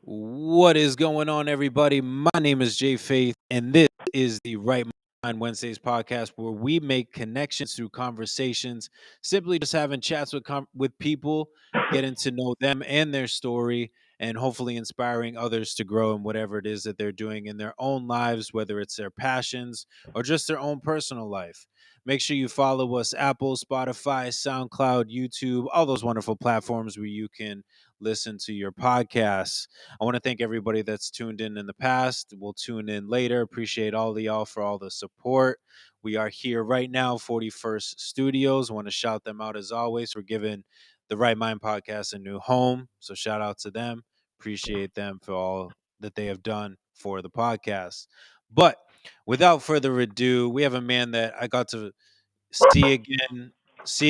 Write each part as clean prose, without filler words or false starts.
What is going on, everybody? My name is Jay Faith, and this is the Right Mind Wednesdays podcast, where we make connections through conversations, simply just having chats with people, getting to know them and their story, and hopefully inspiring others to grow in whatever it is that they're doing in their own lives, whether it's their passions or just their own personal life. Make sure you follow us Apple, Spotify, SoundCloud, YouTube, all those wonderful platforms where you can listen to your podcasts. I want to thank everybody that's tuned in the past. We'll tune in later. Appreciate all of y'all for all the support. We are here right now, 41st Studios. Want to shout them out as always. We're giving the Right Mind podcast a new home. So shout out to them. Appreciate them for all that they have done for the podcast. But without further ado, we have a man that I got to see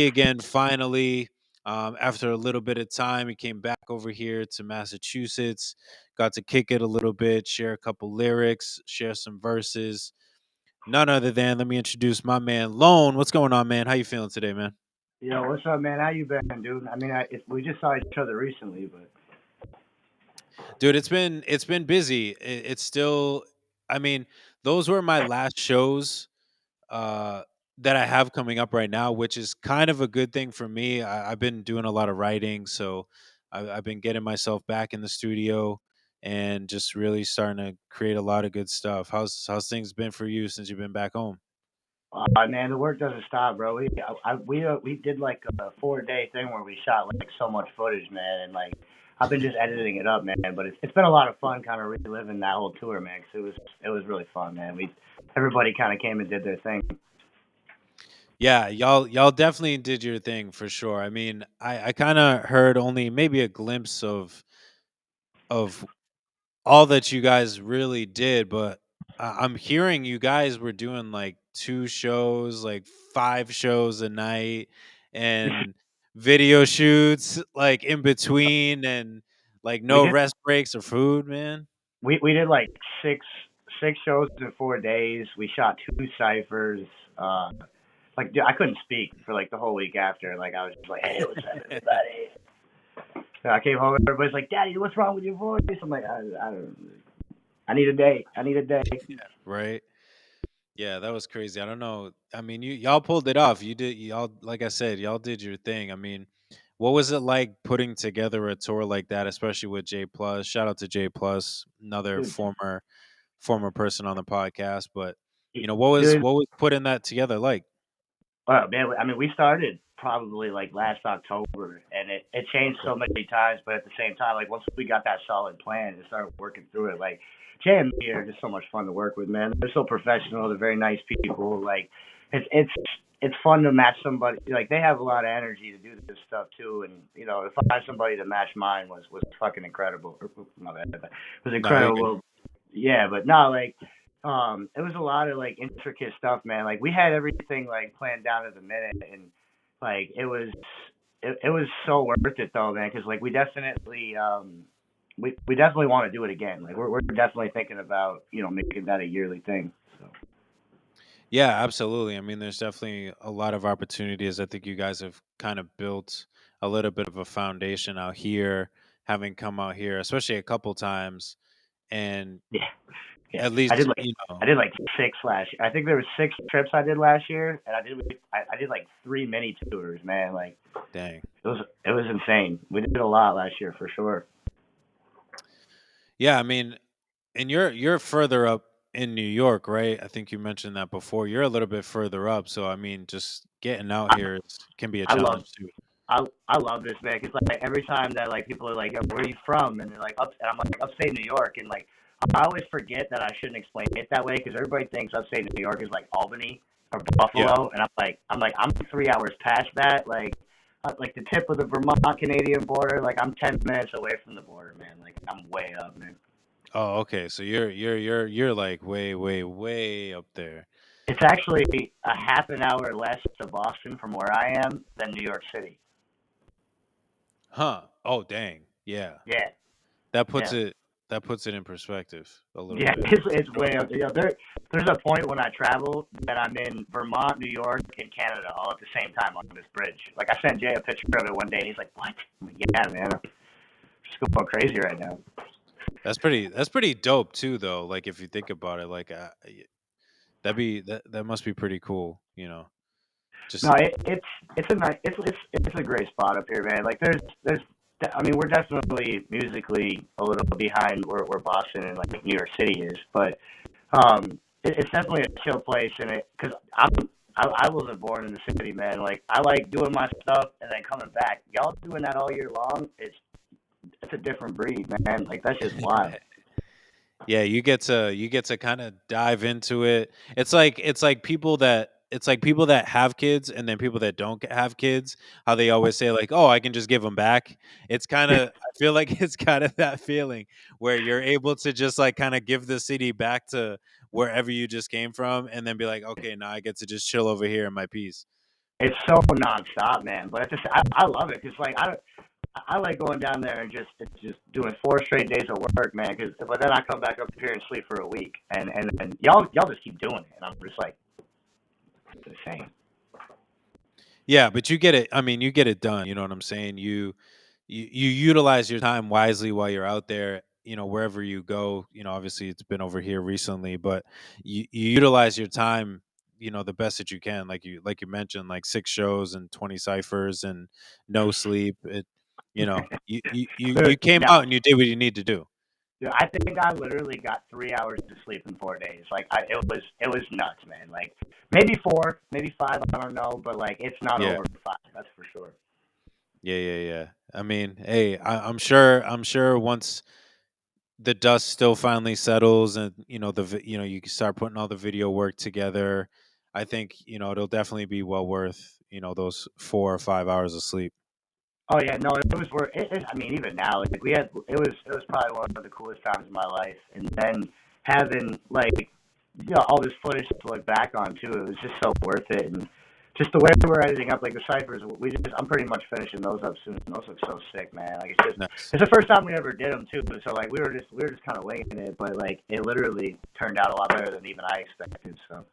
again, finally. After a little bit of time, he came back over here to Massachusetts, got to kick it a little bit, share a couple lyrics, share some verses. None other than, let me introduce my man L0ne. What's going on, man? How you feeling today, man? Yo, what's up, man? How you been, dude? I mean, we just saw each other recently, but Dude, it's been busy. It's still, I mean, those were my last shows uh, that I have coming up right now, which is kind of a good thing for me. I've been doing a lot of writing, so I've been getting myself back in the studio and just really starting to create a lot of good stuff. How's things been for you since you've been back home? man, the work doesn't stop, bro. We did like a 4 day thing where we shot like so much footage, man, and like I've been just editing it up, man. But it's been a lot of fun, kind of reliving that whole tour, man. 'Cause it was really fun, man. Everybody kind of came and did their thing. Yeah, y'all definitely did your thing for sure. I mean, I kind of heard only maybe a glimpse of all that you guys really did, but I'm hearing you guys were doing like two shows, like five shows a night, and video shoots like in between, and like we no did rest breaks or food, man. we did like six shows in 4 days. We shot two ciphers. Like dude, I couldn't speak for like the whole week after. Like I was just like, hey, what's up, everybody? So I came home, everybody's like, Daddy, what's wrong with your voice? I'm like, I don't. I need a day. I need a day. Right? Yeah, that was crazy. I don't know. I mean, y'all pulled it off. You did y'all like I said, y'all did your thing. I mean, what was it like putting together a tour like that, especially with J Plus? Shout out to J Plus, another Dude, former person on the podcast. But dude, what was putting that together like? man, I mean, we started probably like last October, and it changed Okay. so many times. But at the same time, like once we got that solid plan and started working through it, like Jay and me are just so much fun to work with, man. They're so professional. They're very nice people. Like it's fun to match somebody. Like they have a lot of energy to do this stuff too, and to find somebody to match mine was fucking incredible. My bad, but it was No, you're good. incredible. Yeah, but no, like it was a lot of like intricate stuff, man. Like we had everything like planned down to the minute, and like it was so worth it though, man. Because like we definitely want to do it again. Like we're definitely thinking about making that a yearly thing. So Yeah, absolutely. I mean, there's definitely a lot of opportunities. I think you guys have kind of built a little bit of a foundation out here, having come out here, especially a couple times, and yeah, yeah. at I least did like I did like six last year. I think there was six trips I did last year, and I did like three mini tours, man. Like dang. it was insane. We did a lot last year for sure. Yeah, I mean, and you're further up in New York, right? I think you mentioned that before. You're a little bit further up, so I mean, just getting out here can be a I love challenge too. I love this, man. Cause like every time that like people are like, "Yo, where are you from?" and they're like, and I'm like, "Upstate New York," and like I always forget that I shouldn't explain it that way because everybody thinks upstate New York is like Albany or Yeah. Buffalo, and I'm 3 hours past that, like the tip of the Vermont Canadian border. Like I'm 10 minutes away from the border, man. Like I'm way up, man. Oh, okay. So you're like way up there. It's actually a half an hour less to Boston from where I am than New York City. Huh. Oh, dang. Yeah. Yeah, That puts yeah. it that puts it in perspective a little Yeah, bit. it's way up there. There's a point when I travel that I'm in Vermont, New York, and Canada all at the same time on this bridge. Like I sent Jay a picture of it one day, and he's like, "What?" I'm like, "Yeah, man, I'm just going crazy right now." That's pretty dope too, though. Like if you think about it, like that must be pretty cool. No, Just it's a nice it's a great spot up here, man. Like there's I mean we're definitely musically a little behind where Boston and like New York City is, but it's definitely a chill place, and it because I wasn't born in the city, man. Like I like doing my stuff and then coming back. Y'all doing that all year long? It's a different breed, man. Like that's just wild. Yeah, you get to kind of dive into it. It's like people that have kids and then people that don't have kids. How they always say like, "Oh, I can just give them back." It's kind of I feel like it's kind of that feeling where you're able to just like kind of give the city back to wherever you just came from, and then be like, "Okay, now I get to just chill over here in my peace." It's so nonstop, man. But I love it because like I like going down there and just doing 4 straight days of work, man. Cause but then I come back up here and sleep for a week, and y'all just keep doing it, and I'm just like it's insane. Yeah, but you get it. I mean, you get it done. You know what I'm saying? You utilize your time wisely while you're out there. Wherever you go. Obviously it's been over here recently, but you utilize your time. The best that you can. Like you mentioned, like 6 shows and 20 ciphers and no sleep. You Dude, came now, out and you did what you need to do. dude, I think I literally got 3 hours to sleep in 4 days. Like it was nuts, man. Like maybe four, maybe five, I don't know, but like it's not Yeah. over five, that's for sure. Yeah. Yeah. Yeah. I mean, hey, I'm sure. I'm sure once the dust still finally settles and you can start putting all the video work together, I think it'll definitely be well worth those 4 or 5 hours of sleep. Oh yeah, no, it was worth. I mean, even now, like it was probably one of the coolest times of my life. And then having like all this footage to look back on too, it was just so worth it. And just the way we're editing up like the ciphers, I'm pretty much finishing those up soon. Those look so sick, man. Like Nice. it's the first time we ever did them too. So like we were just kind of winging it, but like it literally turned out a lot better than even I expected. So.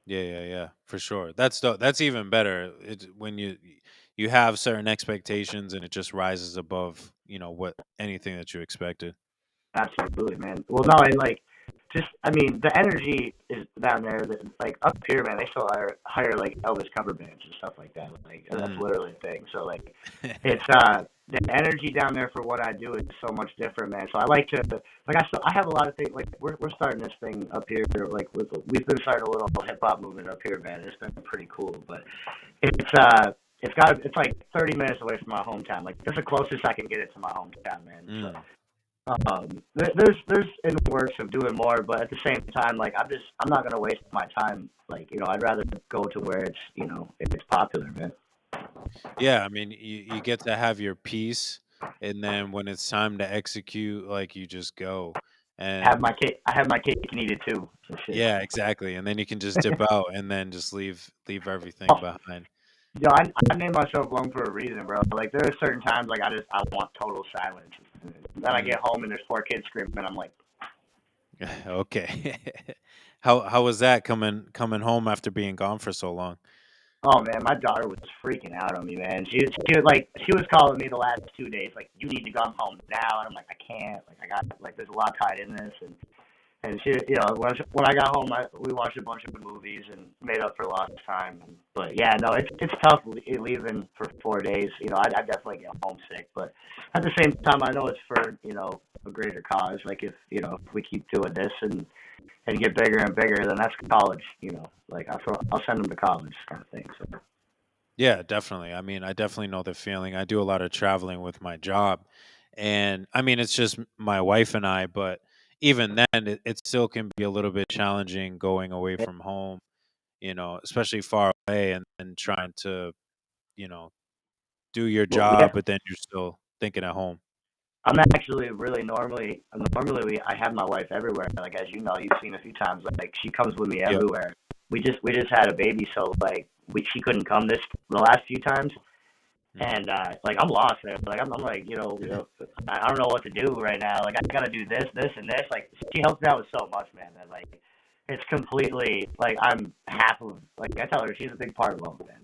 Yeah, yeah, yeah, for sure. That's even better. It's when you have certain expectations and it just rises above what anything that you expected. Absolutely, man. Well, no, and like, just I mean, the energy is down there. That like up here, man, they still hire like Elvis cover bands and stuff like that. Like that's Mm. literally a thing. So like, it's the energy down there for what I do is so much different, man. So I like to like I have a lot of things like we're starting this thing up here. Like we've been starting a little hip hop movement up here, man. It's been pretty cool, but it's like 30 minutes away from my hometown. Like that's the closest I can get it to my hometown, man. So Mm. there's in the works of doing more, but at the same time, like I'm not gonna waste my time. Like I'd rather go to where it's popular, man. Yeah, I mean, you get to have your piece, and then when it's time to execute, like you just go. And I have my cake and eat it too. So shit. yeah, exactly. And then you can just dip out and then just leave everything behind. I named myself L0ne for a reason, bro. Like there are certain times like I want total silence. Then I Mm. get home and there's 4 kids screaming. I'm like, Okay. How was that coming home after being gone for so long? oh man, my daughter was freaking out on me, man. She was calling me the last 2 days, like you need to come home now, and I'm like I can't, like I got like there's a lot tied in this, and she, when I got home, we watched a bunch of movies and made up for lost time. But yeah, no, it's tough leaving for 4 days. I definitely get homesick, but at the same time, I know it's for a greater cause. Like if we keep doing this and get bigger and bigger, then that's college. Like I'll send them to college kind of thing. So. Yeah, definitely. I mean, I definitely know the feeling. I do a lot of traveling with my job. And I mean, it's just my wife and I, but even then, it still can be a little bit challenging going away from home, especially far away and trying to, you know, do your Well, job, but then you're still thinking at home. I'm actually really normally I have my wife everywhere. Like as you know, you've seen a few times. Like she comes with me Yep. everywhere. We just had a baby, so like she couldn't come the last few times, Mm. and like I'm lost there. Like I'm like I don't know what to do right now. Like I gotta do this, and this. Like she helps me out with so much, man. That like it's completely like I'm half of like I tell her she's a big part of love, man.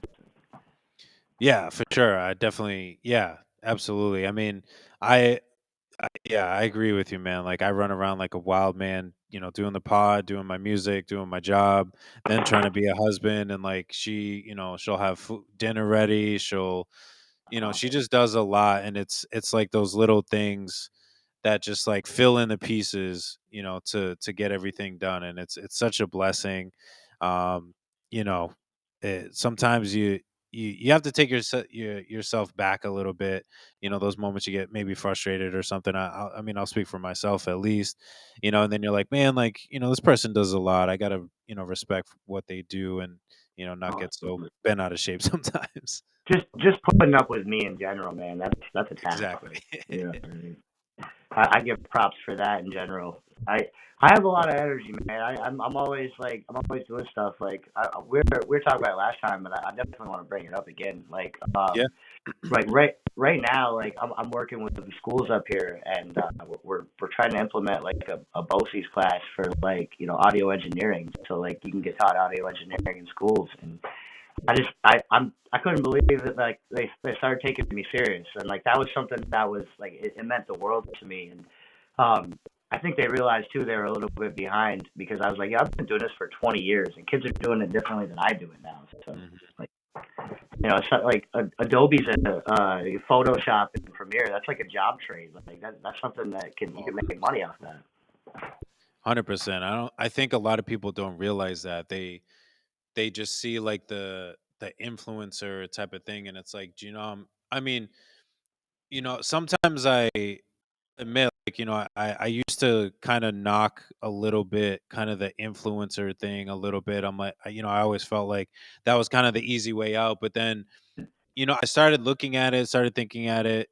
Yeah, for sure. I definitely, yeah, absolutely. I mean, I Yeah, I agree with you, man. Like I run around like a wild man, doing the pod, doing my music, doing my job, then trying to be a husband. And like she'll have dinner ready. She just does a lot, and it's like those little things that just like fill in the pieces, to get everything done, and it's such a blessing. Um, you know, sometimes you have to take yourself back a little bit. Those moments you get maybe frustrated or something. I mean, I'll speak for myself at least. And then you're like, man, like this person does a lot. I gotta respect what they do, and not Oh, get so bent out of shape sometimes. just putting up with me in general, man. That's a task. Exactly. You know what I mean? I give props for that in general. I have a lot of energy, man. I'm always like I'm always doing stuff. Like we were talking about it last time, but I definitely want to bring it up again. Yeah. Like right now, like I'm working with the schools up here, and we're trying to implement like a BOCES class for like audio engineering, so like you can get taught audio engineering in schools. And I couldn't believe that like they started taking me serious, and like that was something that was like it meant the world to me. And I think they realized too they were a little bit behind, because I was like, yeah, I've been doing this for 20 years, and kids are doing it differently than I do it now. So Mhm. like it's not like Adobe's a Photoshop and Premiere. That's like a job trade. Like that's something that you can make money off that. 100%. I think a lot of people don't realize that. They just see like the influencer type of thing, and it's like, I mean, sometimes I admit, like, I used to kind of knock a little bit kind of the influencer thing a little bit. I'm like, I always felt like that was kind of the easy way out, but then I started looking at it, started thinking at it,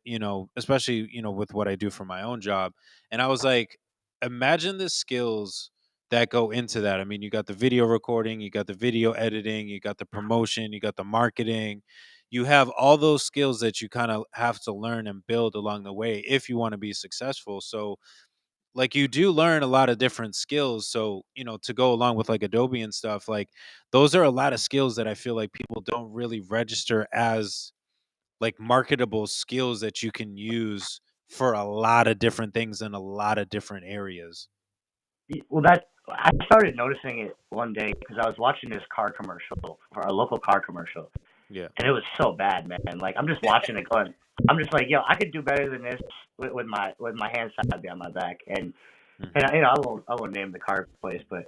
especially, with what I do for my own job. And I was like, imagine the skills that go into that. I mean, you got the video recording, you got the video editing, you got the promotion, you got the marketing. You have all those skills that you kind of have to learn and build along the way if you want to be successful. So, like, you do learn a lot of different skills. So, to go along with like Adobe and stuff, like those are a lot of skills that I feel like people don't really register as like marketable skills that you can use for a lot of different things in a lot of different areas. Well, that I started noticing it one day because I was watching this car commercial for a local car commercial, Yeah. and it was so bad, man. Like I'm just watching it going, I'm just like, yo, I could do better than this with my hands tied behind my back. And Mhm. I won't name the car place, but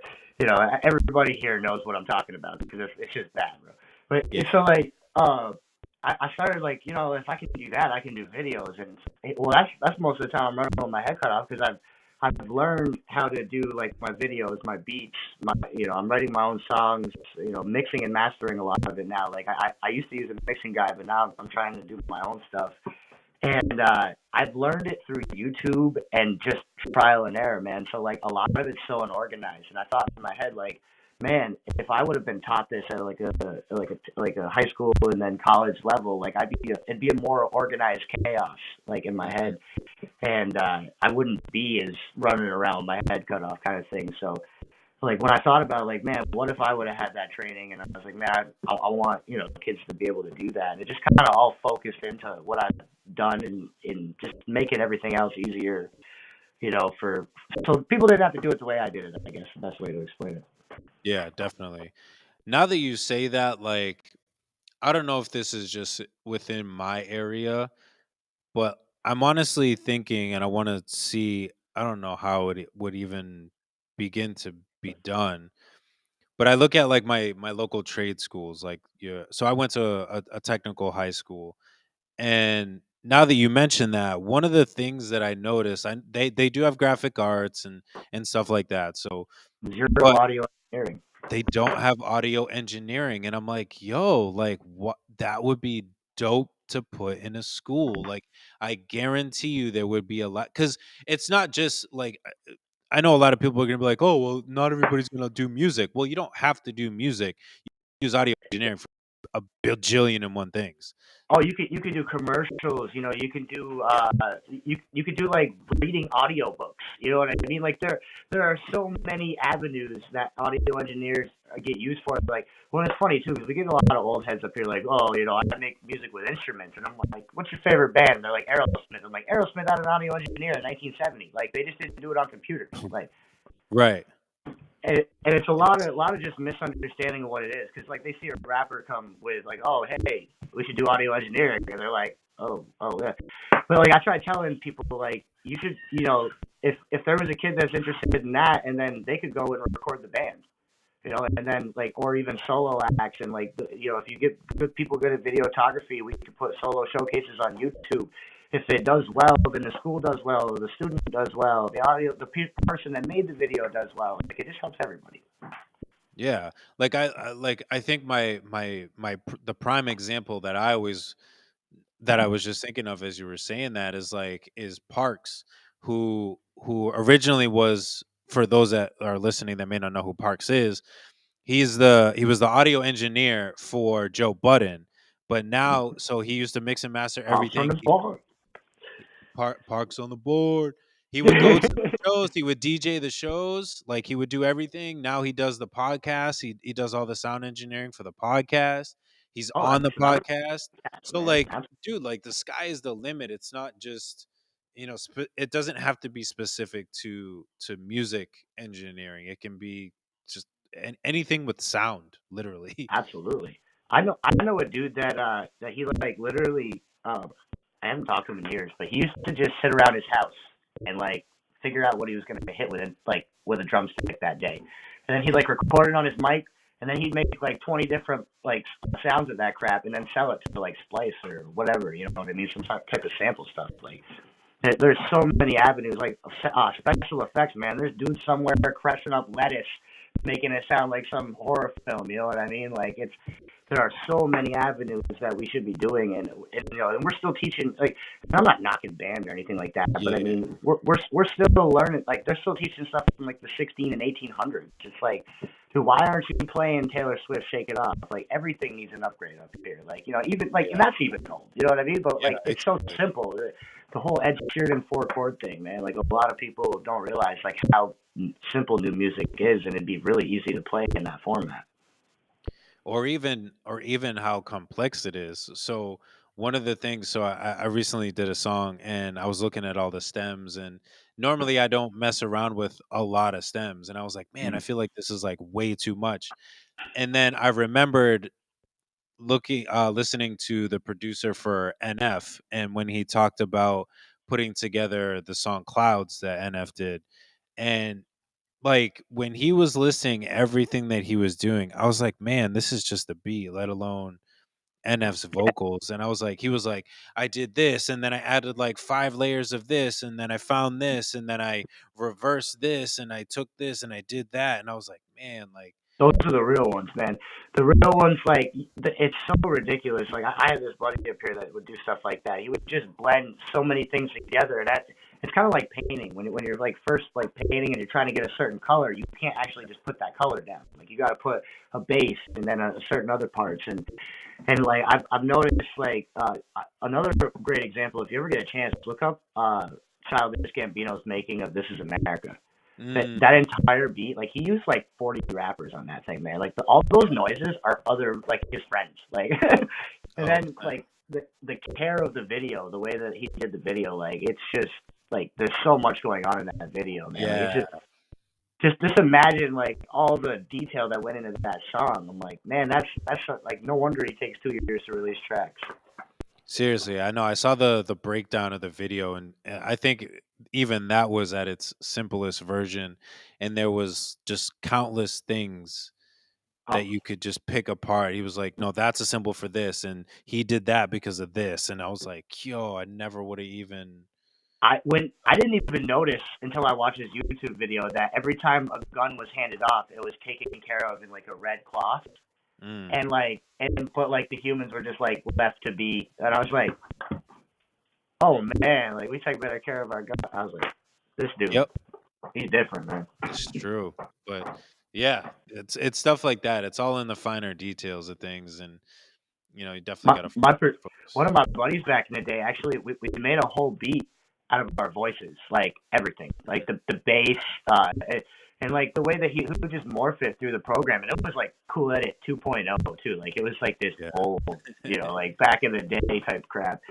everybody here knows what I'm talking about because it's just bad, bro. But Yeah. so like I started like if I can do that, I can do videos. And well, that's most of the time I'm running with my head cut off, because I've learned how to do like my videos, my beats, I'm writing my own songs, mixing and mastering a lot of it now. Like I used to use a mixing guy, but now I'm trying to do my own stuff. And I've learned it through YouTube and just trial and error, man. So like a lot of it's so unorganized, and I thought in my head like, man, if I would have been taught this at like a high school and then college level, like it'd be a more organized chaos like in my Mhm. head, and I wouldn't be as running around with my head cut off kind of thing. So like when I thought about it, like, man, what if I would have had that training? And I was like, man, I want kids to be able to do that. And it just kind of all focused into what I've done, in just making everything else easier, for so people didn't have to do it the way I did it. I guess the best way to explain it. Yeah, definitely. Now that you say that, like, I don't know if this is just within my area, but I'm honestly thinking, and I want to see, I don't know how it would even begin to be done. But I look at like my local trade schools, like, yeah. So I went to a technical high school, and now that you mention that, one of the things that I noticed, they do have graphic arts and stuff like that. So, Zero but audio engineering. they don't have audio engineering, and I'm like, yo, like what, that would be dope to put in a school. Like, I guarantee you there would be a lot, because it's not just like, I know a lot of people are gonna be like, oh, well, not everybody's gonna do music. Well, you don't have to do music. You use audio engineering. a bajillion and one things. Oh, you could do commercials. You know, you can do you could do like reading audiobooks. You know what I mean? Like there are so many avenues that audio engineers get used for. Like, well, it's funny too because we get a lot of old heads up here like, oh, you know, I make music with instruments, and I'm like, what's your favorite band? And they're like Aerosmith. I'm like, Aerosmith had an audio engineer in 1970. Like they just didn't do it on computers. Like Right. and it's a lot It's of just misunderstanding of what it is because like they see a rapper come with like, oh hey, we should do audio engineering, and they're like, oh yeah, but like I try telling people like you should, you know, if there was a kid that's interested in that, and then they could go and record the band, you know, and then like or even solo acts, and like you know if you get good people good at videography, we could put solo showcases on YouTube. If it does well, then the school does well, the student does well, the audio, the person that made the video does well. Like it just helps everybody. yeah. Like I think the prime example that I was just thinking of as you were saying that is Parks, who originally was, for those that are listening that may not know who Parks is, he was the audio engineer for Joe Budden, but now so he used to mix and master Pops on everything. the board. Parks on the board. He would go to the shows. He would DJ the shows. Like he would do everything. Now he does the podcast. He does all the sound engineering for the podcast. He's Oh, on the that's another podcast. catch, So man. like, dude, like the sky is the limit. It's not just it doesn't have to be specific to music engineering. It can be just anything with sound, literally. Absolutely. I know a dude that he like literally I haven't talked to him in years, but he used to just sit around his house and like figure out what he was gonna hit with it like with a drumstick that day. And then he'd like record it on his mic, and then he'd make like 20 different like sounds of that crap and then sell it to like Splice or whatever, you know what I mean? Some type of sample stuff. Like there's so many avenues, like special effects, man. There's dudes somewhere crushing up lettuce, making it sound like some horror film. You know what I mean? Like there are so many avenues that we should be doing, and you know, and we're still teaching. Like, and I'm not knocking band or anything like that, but I Yeah, mean, we're still learning. Like, they're still teaching stuff from like the 16 and 1800s. It's like, dude, why aren't you playing Taylor Swift "Shake It Off"? Like, everything needs an upgrade up here. Like, you know, even like, and yeah, that's even old. You know what I mean? But yeah. like, it's so Exactly. simple. The whole Ed Sheeran four chord thing, man. Like, a lot of people don't realize like how simple new music is, and it'd be really easy to play in that format. Or even how complex it is. So one of the things, so I recently did a song and I was looking at all the stems, and normally I don't mess around with a lot of stems, and I was like, man, I Mm. feel like this is like way too much. And then I remembered listening to the producer for NF, and when he talked about putting together the song Clouds that NF did, and like when he was listing everything that he was doing, I was like, man, this is just a beat, let alone NF's vocals. And I was like, he was like, I did this, and then I added like 5 layers of this, and then I found this, and then I reversed this, and I took this, and I did that. And I was like, man, like, Those are the real ones, man. The real ones, like it's so ridiculous. Like I had this buddy up here that would do stuff like that. He would just blend so many things together, and that it's kind of like painting. When you're like first like painting and you're trying to get a certain color, you can't actually just put that color down. Like you got to put a base and then a certain other parts, and like I've noticed like another great example. If you ever get a chance, look up Childish Gambino's making of "This Is America." mm, That entire beat, like he used like 40 rappers on that thing, man. Like all those noises are other like his friends, like, and oh then man, like the care of the video, the way that he did the video, like it's just like there's so much going on in that video, man. Like it's yeah. just imagine like all the detail that went into that song. I'm like, man, that's like no wonder he takes 2 years to release tracks. Seriously, I know. I saw the breakdown of the video, and I think even that was at its simplest version, and there was just countless things that Oh, you could just pick apart. He was like, "No, that's a symbol for this, and he did that because of this." And I was like, "Yo, I never would have even." I didn't even notice until I watched his YouTube video that every time a gun was handed off, it was taken care of in like a red cloth, Mm. and like and but like the humans were just like left to be, and I was like, oh man, like we take better care of our gun. I was like, this dude, Yep, he's different, man. it's true. But yeah, it's stuff like that. It's all in the finer details of things, and You definitely My got to my focus. one of my buddies back in the day, actually, we made a whole beat out of our voices, like everything, like the bass, and like the way that he would just morph it through the program, and it was like Cool Edit 2.0 too. Like it was like this Yeah. old, like back in the day type crap.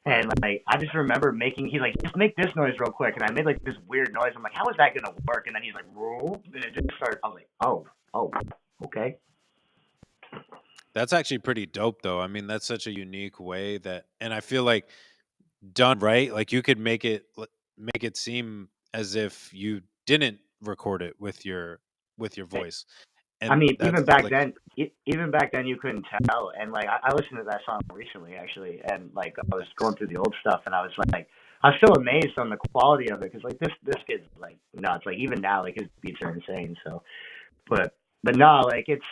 Right. And like I just remember making, he's like, just make this noise real quick, and I made like this weird noise. I'm like, how is that gonna work? And then he's like, roll, and it just started. I was like, oh, okay. That's actually pretty dope, though. I mean, that's such a unique way that, and I feel like done right, like you could make it seem as if you didn't record it with your voice, I and mean, that's like, even back then, you couldn't tell. And like, I listened to that song recently, actually, and like, I was going through the old stuff, and I was like, I was still amazed on the quality of it, because like this kid's like nuts. Like even now, like his beats are insane. So, but no, like it's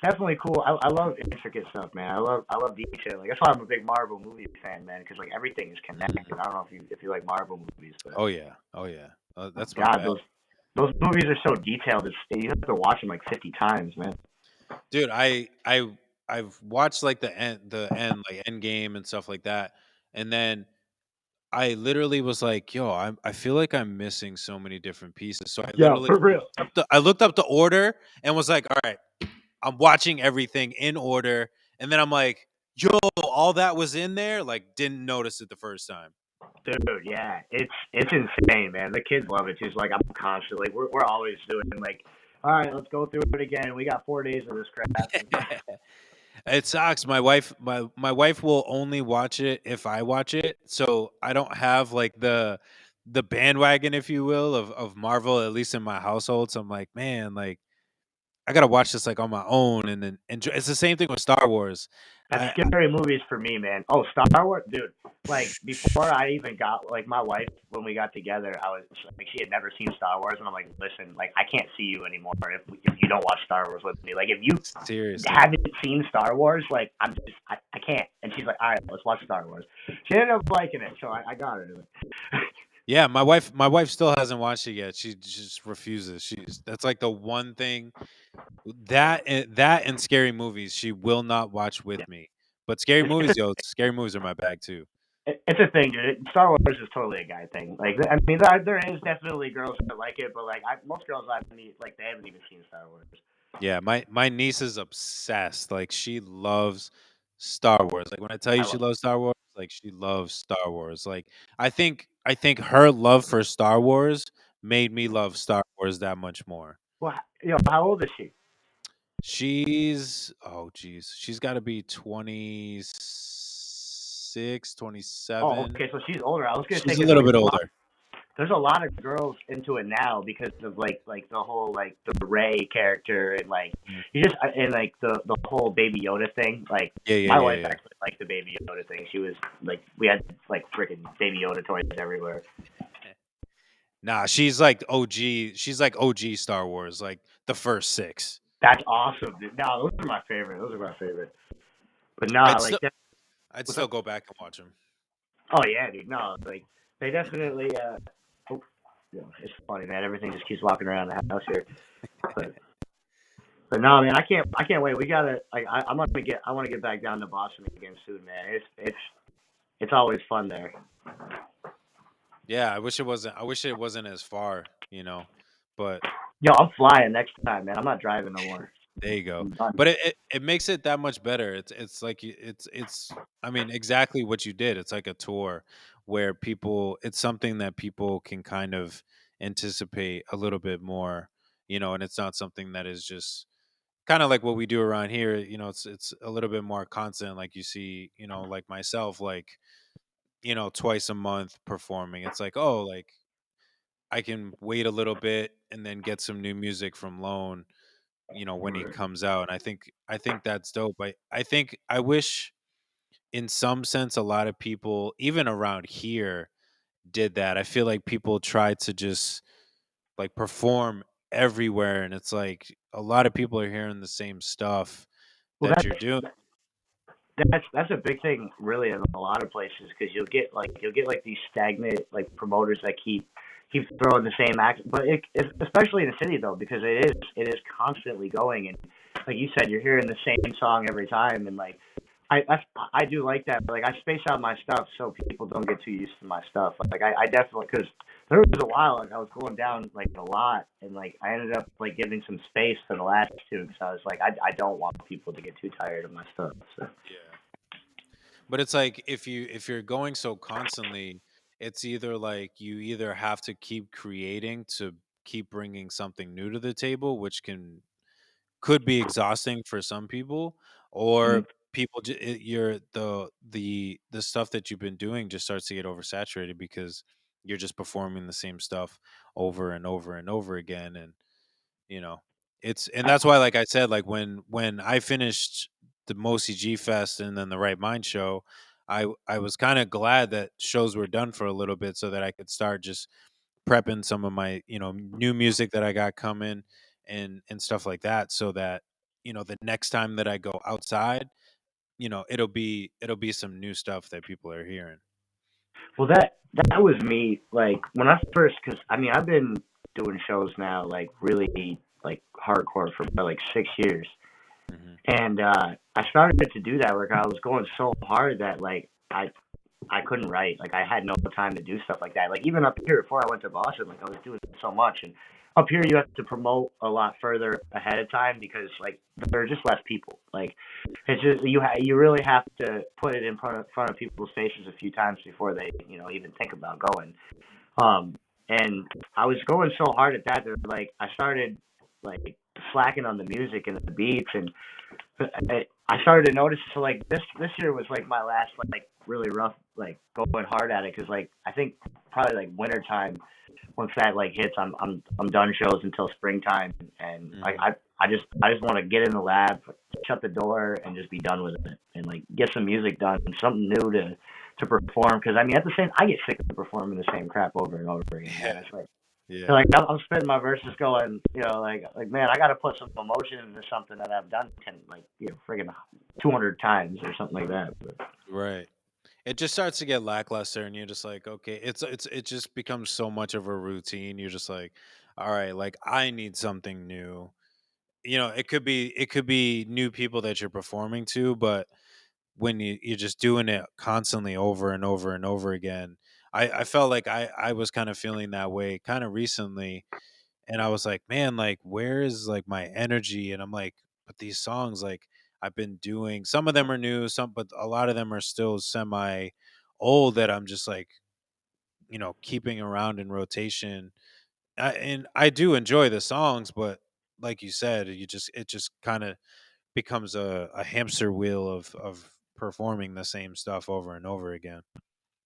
definitely cool. I love intricate stuff, man. I love detail. Like that's why I'm a big Marvel movie fan, man, because like everything is connected. Mhm. I don't know if you like Marvel movies, but Oh yeah, oh yeah, that's my God, bad, those movies are so detailed. You have to watch them like 50 times, man. dude. I've watched like the end like end game and stuff like that, and then I literally was like, "Yo, I feel like I'm missing so many different pieces." So I Yeah, literally for real. I looked up the order and was like, "All right, I'm watching everything in order." And then I'm like, "Yo, all that was in there?" Like, didn't notice it the first time. Dude, yeah, it's insane, man. The kids love it too. It's like I'm constantly, we're always doing like, all right, let's go through it again. We got 4 days of this crap. It sucks. My wife will only watch it if I watch it. So I don't have like the bandwagon, if you will, of Marvel, at least in my household. So I'm like, man, like I gotta watch this like on my own and then enjoy. It's the same thing with Star Wars. That's I scary movies for me, man. Oh, Star Wars, dude. Like before I even got, like, my wife, when we got together, I was like, she had never seen Star Wars, and I'm like, listen, like I can't see you anymore if you don't watch Star Wars with me. Like if you seriously. haven't seen Star Wars, like I can't. And she's like, all right, let's watch Star Wars. She ended up liking it, so I got her to it. Yeah, my wife still hasn't watched it yet. She just refuses. That's like the one thing that and scary movies she will not watch Yeah, with me. But scary it's movies, a yo, scary movies are my bag too. it's a thing, dude. Star Wars is totally a guy thing. Like, I mean, there is definitely girls that like it, but like, most girls I meet, like, they haven't even seen Star Wars. Yeah, my niece is obsessed. Like she loves Star Wars. Like when I tell you I she love. loves Star Wars, like she loves Star Wars. Like I think her love for Star Wars made me love Star Wars that much more. Well, how old is she? She's oh geez, she's got to be 26, Oh, 27. okay, so she's older. I was gonna say, She's a because little like bit older. there's a lot of girls into it now because of like the whole, like, the Ray character, and like Mm. you just, and like the whole Baby Yoda thing. Like Yeah, yeah, my yeah, wife yeah. actually liked the Baby Yoda thing. She was like, we had like freaking Baby Yoda toys everywhere. Nah, she's like OG. She's like OG Star Wars, like the first six. That's awesome, dude. No, those are my favorite. Those are my favorite. But nah, I'd like still that. I'd What's still up? go back and watch them. Oh yeah, dude. No, like they definitely. Oh, it's funny, man. Everything just keeps walking around the house here. But no, man, I can't wait. We gotta. Like, I'm gonna get. I want to get back down to Boston again soon, man. It's always fun there. Yeah, I wish it wasn't as far, but Yo, I'm flying next time, man. I'm not driving no more. there you go. I'm done. But it makes it that much better. It's like it's I mean exactly what you did. It's like a tour where people it's something that people can kind of anticipate a little bit more, and it's not something that is just kind of like what we do around here. It's a little bit more constant, like you see, like myself, like, twice a month performing. It's like, oh, like I can wait a little bit and then get some new music from L0ne, when he comes out. And I think that's dope. I think I wish in some sense a lot of people, even around here, did that. I feel like people try to just like perform everywhere, and it's like a lot of people are hearing the same stuff Well, that you're doing. that's a big thing, really, in a lot of places, because you'll get like these stagnant, like, promoters that keep throwing the same act. But especially in the city, though, because it is constantly going, and like you said, you're hearing the same song every time, and like I do like that. Like I space out my stuff so people don't get too used to my stuff. Like I definitely, because there was a while like I was going down like a lot, and like I ended up like giving some space to the last two because I was like I don't want people to get too tired of my stuff. So Yeah. But it's like if you're going so constantly, it's either like you either have to keep creating to keep bringing something new to the table, which could be exhausting for some people, mm. or you're the stuff that you've been doing just starts to get oversaturated because you're just performing the same stuff over and over and over again. And you know and I, that's why, like I said, like when I finished the Mosi G Fest and then the Right Mind show, I was kind of glad that shows were done for a little bit so that I could start just prepping some of my new music that I got coming and stuff like that, so that the next time that I go outside, it'll be some new stuff that people are hearing. well, that was me. Like when I first, because I mean I've been doing shows now like really like hardcore for about like 6 years. Hmm. And I started to do that work. I was going so hard that like I couldn't write. Like I had no time to do stuff like that. Like even up here before I went to Boston, like I was doing so much. And up here you have to promote a lot further ahead of time because like there are just less people. Like it's just you really have to put it in front of people's faces a few times before they even think about going. Um, and I was going so hard at that like I started like slacking on the music and the beats, and I started to notice. So like this year was like my last like really rough like going hard at it because like I think probably like winter time once that like hits I'm done shows until springtime, and like Hmm. I just want to get in the lab, shut the door, and just be done with it and like get some music done, something new to perform, because I mean at the same I get sick of performing the same crap over and over again, man. Yeah. It's like so, Yeah. like I'm spitting my verses going, like man, I got to put some emotion into something that I've done like friggin' 200 times or something like that. But, Right. It just starts to get lackluster, and you're just like, okay, it just becomes so much of a routine. You're just like, all right, like I need something new. It could be new people that you're performing to, but when you're just doing it constantly over and over and over again, I felt like I was kind of feeling that way kind of recently, and I was like, man, like where is like my energy? And I'm like, but these songs, like I've been doing, some of them are new, but a lot of them are still semi old that I'm just like keeping around in rotation. And I do enjoy the songs, but like you said, it just kind of becomes a hamster wheel of performing the same stuff over and over again.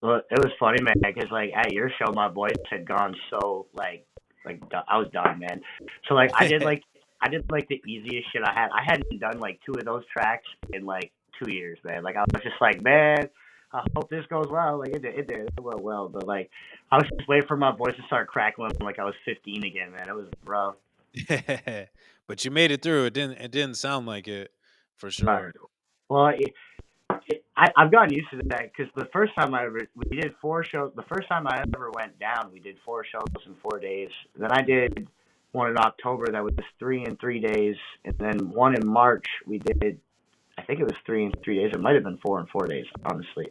well, it was funny, man, because like at your show, my voice had gone so I was done, man. So like I did like the easiest shit I had. I hadn't done like two of those tracks in like 2 years, man. Like I was just like, man, I hope this goes well. Like it went well, but like I was just waiting for my voice to start crackling like I was 15 again, man. It was rough. But you made it through. It didn't sound like it, for But, sure. well, I've gotten used to that because the first time we did four shows. The first time I ever went down, we did four shows in 4 days. Then I did one in October that was 3 in 3 days, and then one in March we did. I think it was 3 in 3 days. It might have been 4 in 4 days, honestly.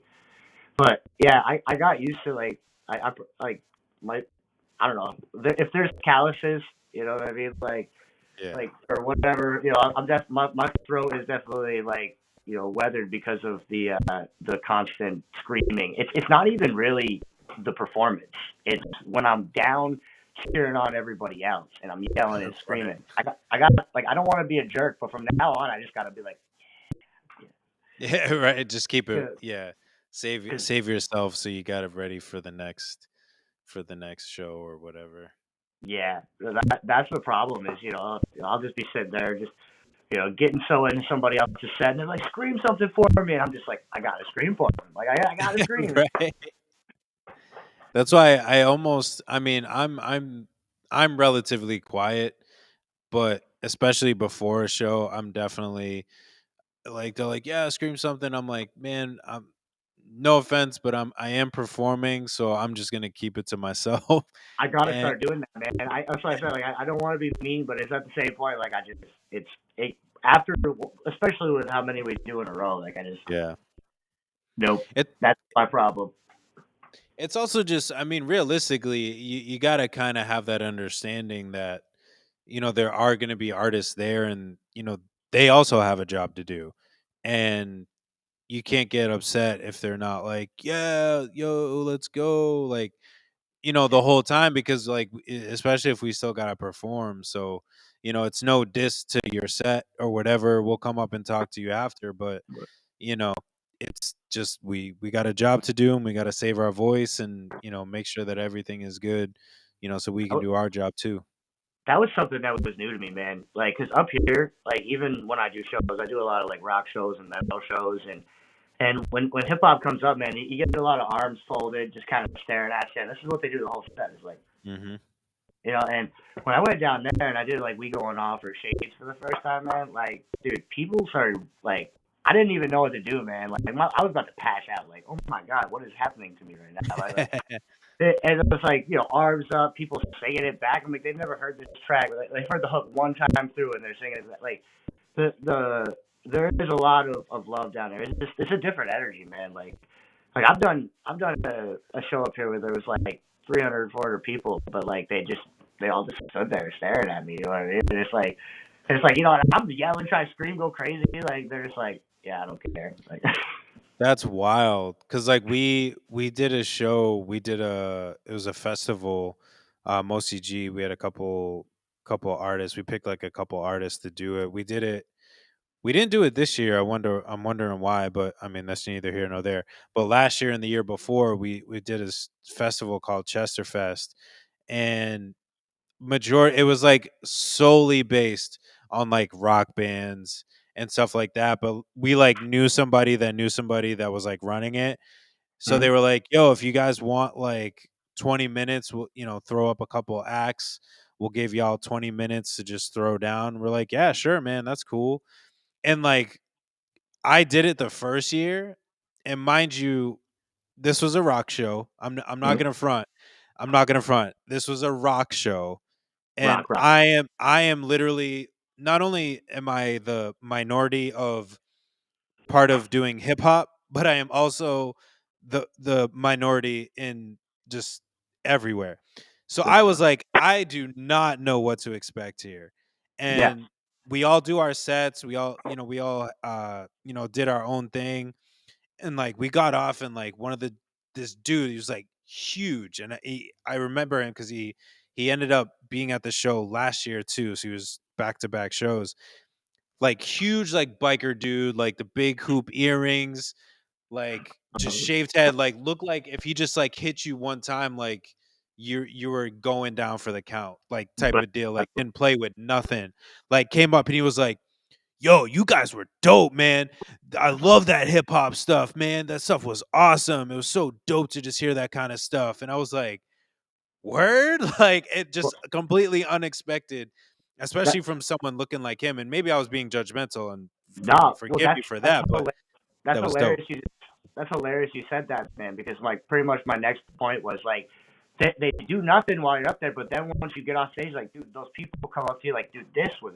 But yeah, I got used to like I like my I don't know if there's calluses, you know what I mean, Yeah. like or whatever. I'm my throat is definitely like weathered because of the constant screaming. It's not even really the performance. It's when I'm down cheering on everybody else and I'm yelling and Right. screaming. I got like I don't want to be a jerk, but from now on I just got to be like Yeah, right. Just keep it. yeah, Yeah. Save because save yourself so you got it ready for the next show or whatever. yeah, that's the problem is I'll just be sitting there just getting so into somebody else's set, and they're like, "Scream something for me," and I'm just like, "I gotta scream for them. Like, I gotta scream." Right. That's why I almost. I mean, I'm relatively quiet, but especially before a show, I'm definitely like they're like, yeah, scream something. I'm like, man, I'm no offense, but I am performing, so I'm just gonna keep it to myself. I gotta And start doing that, man. That's why I said like I don't want to be mean, but it's at the same point like I just it's it. after, especially with how many we do in a row, like I just Yeah. nope. It That's my problem. it's also just, I mean, realistically, you got to kind of have that understanding that, there are going to be artists there, and, they also have a job to do. And you can't get upset if they're not like, "Yeah, yo, let's go." Like, the whole time, because like especially if we still got to perform. So, it's no diss to your set or whatever. We'll come up and talk to you after, but you know, it's just we got a job to do, and we got to save our voice, and make sure that everything is good, so we can do our job too. That was something that was new to me, man. Like, cause up here, like even when I do shows, I do a lot of like rock shows and metal shows, and when hip hop comes up, man, you get a lot of arms folded, just kind of staring at you. And this is what they do the whole set. Is like, Hmm. and when I went down there and I did like We Going Off or Shades for the first time, man, like, dude, people started like, I didn't even know what to do, man. Like, I was about to pass out. Like, oh my god, what is happening to me right now? And it was like, arms up, people singing it back. I'm like, they've never heard this track. Like, they've heard the hook one time through, and they're singing it. Like, there is a lot of love down there. It's a different energy, man. Like I've done a show up here where there was like 300, 400 people, but like they all just stood there staring at me. You know what I mean? And it's like I'm yelling, trying to scream, go crazy. Like they're just like, yeah, I don't care. Like, That's wild, cuz like we did a show, it was a festival, OCG. We had a couple artists. We picked like a couple artists to do it. We didn't do it this year. I'm wondering why, but I mean that's neither here nor there. But last year and the year before, we did a festival called Chesterfest, and it was like solely based on like rock bands and stuff like that. But we like knew somebody that knew somebody that was like running it, so they mhm. were like, "Yo, if you guys want like 20 minutes, we'll throw up a couple acts. We'll give y'all 20 minutes to just throw down." We're like, "Yeah, sure, man, that's cool." And like I did it the first year, and mind you, this was a rock show. I'm not Mhm. gonna front. I'm not gonna front. This was a rock show, and Rock, rock. I am literally, not only am I the minority of part of doing hip hop, but I am also the minority in just everywhere. So I was like, I do not know what to expect here. Yes. And we all do our sets. We all did our own thing. And like we got off, and like this dude, he was like huge, and I remember him cuz he ended up being at the show last year too. So he was back to back shows, like huge, like biker dude, like the big hoop earrings, like just shaved head, like looked like if he just like hit you one time, like you were going down for the count, like type But of deal, like didn't play with nothing. Like came up and he was like, "Yo, you guys were dope, man. I love that hip hop stuff, man. That stuff was awesome. It was so dope to just hear that kind of stuff." And I was like, "Word?" Like it just completely unexpected, that especially from someone looking like him. And maybe I was being judgmental, and no, well forgive me for that, but that's that was dope. hilarious. That's hilarious you said that, man, because like pretty much my next point was like they do nothing while you're up there, but then once you get off stage, like, dude, those people come up to you like, dude, this was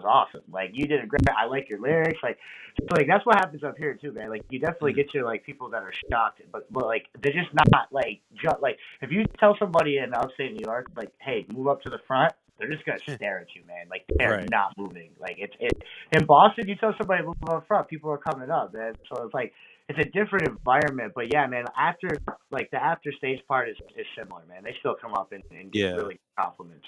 awesome. Like, you did a great. I like your lyrics. Like, so, like that's what happens up here too, man. Like, you definitely Mhm. get your like people that are shocked, but like they're just not like like if you tell somebody in upstate New York like, hey, move up to the front. They're just gonna stare at you, man. Like they're Right. not moving. Like in Boston, you tell somebody to move up front, people are coming up, man. So it's like it's a different environment. But yeah, man, after like the after stage part is similar, man. They still come up and give Yeah. really good compliments.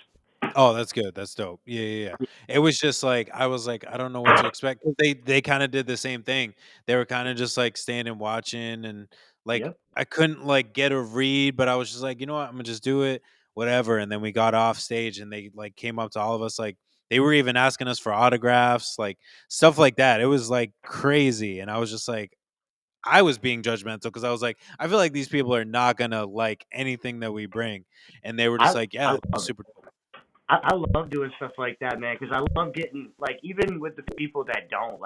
Oh, that's good. That's dope. Yeah, yeah, yeah. It was just like I was like, I don't know what to expect. 'Cause they kind of did the same thing. They were kind of just like standing watching, and like Yep. I couldn't like get a read, but I was just like, you know what, I'm gonna just do it, whatever. And then we got off stage, and they like came up to all of us, like they were even asking us for autographs, like stuff like that. It was like crazy, and I was just like, I was being judgmental because I was like, I feel like these people are not gonna like anything that we bring, and they were just I like, I yeah, love it. super dope. I love doing stuff like that, man, because I love getting like even with the people that don't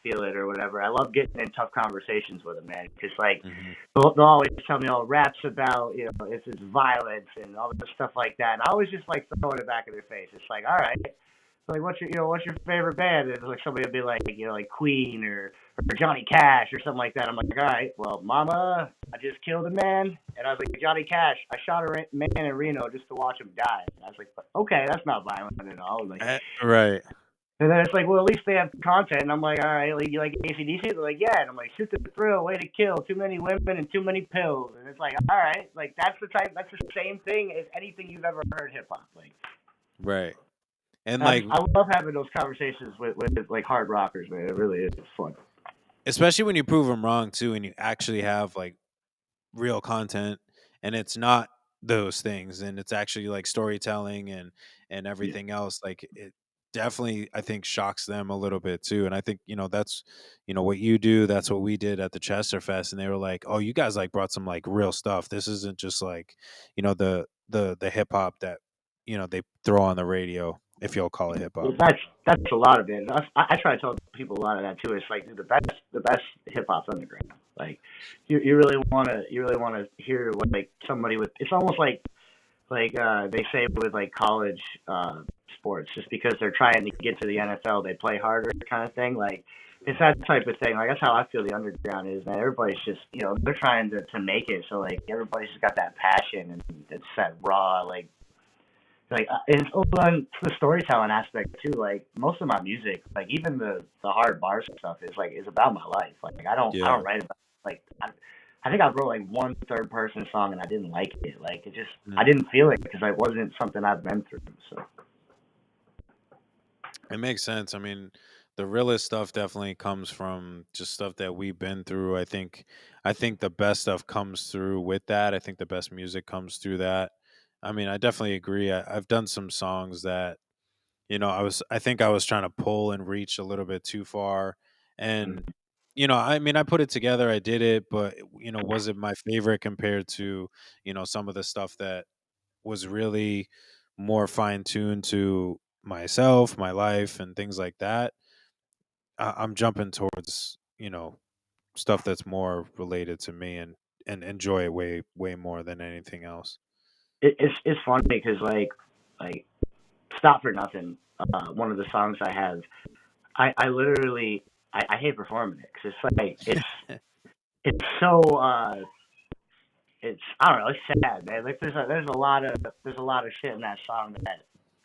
feel it or whatever. I love getting in tough conversations with them, man, because like Mhm. they'll always tell me all raps about it's violence and all this stuff like that, and I always just like throw it back in their face. It's like, all right, like what's your favorite band? And it's like somebody would be like, like Queen or Johnny Cash or something like that. I'm like, all right, well, Mama, I just killed a man, and I was like, Johnny Cash, I shot a man in Reno just to watch him die. And I was like, okay, that's not violent at all. Like, Right. and then it's like, well, at least they have content. And I'm like, all right, like, you like AC/DC? They're like, yeah. And I'm like, shoot the thrill, way to kill, too many women and too many pills. And it's like, all right, like that's the same thing as anything you've ever heard hip hop. Like, Right. And I like, just I love having those conversations with like hard rockers, man. It really is fun. especially when you prove them wrong too, and you actually have like real content, and it's not those things, and it's actually like storytelling and Yeah. everything else. Like it definitely, I think, shocks them a little bit too. And I think that's what you do. That's what we did at the Chester Fest, and they were like, "Oh, you guys like brought some like real stuff. This isn't just like the hip hop that they throw on the radio, if you'll call it hip hop." That's a lot of it. I try to tell people a lot of that too. It's like, dude, the best hip hop's underground. Like you really wanna hear what like somebody with, it's almost like they say with like college sports, just because they're trying to get to the NFL, they play harder kind of thing. Like it's that type of thing. Like that's how I feel the underground is, man. Everybody's just they're trying to make it, so like everybody's just got that passion and it's that raw it's on the storytelling aspect too. Like most of my music, like even the hard bar stuff is about my life. Like I Yeah. don't write about like I think I wrote like one third person song and I didn't like it. Like it just I Mm. didn't feel it because it wasn't something I've been through. So It makes sense. I mean, the realest stuff definitely comes from just stuff that we've been through. I think the best stuff comes through with that. I think the best music comes through that. I mean, I definitely agree. I've done some songs that, I think I was trying to pull and reach a little bit too far. And, mm, I mean, I put it together, I did it, but, was it my favorite compared to, some of the stuff that was really more fine tuned to myself, my life, and things like that. I'm jumping towards stuff that's more related to me and enjoy it way more than anything else. it's funny because like Stop for Nothing, one of the songs I have, I literally I hate performing it because it's like it's so it's I don't know, it's sad, man. Like there's a lot of shit in that song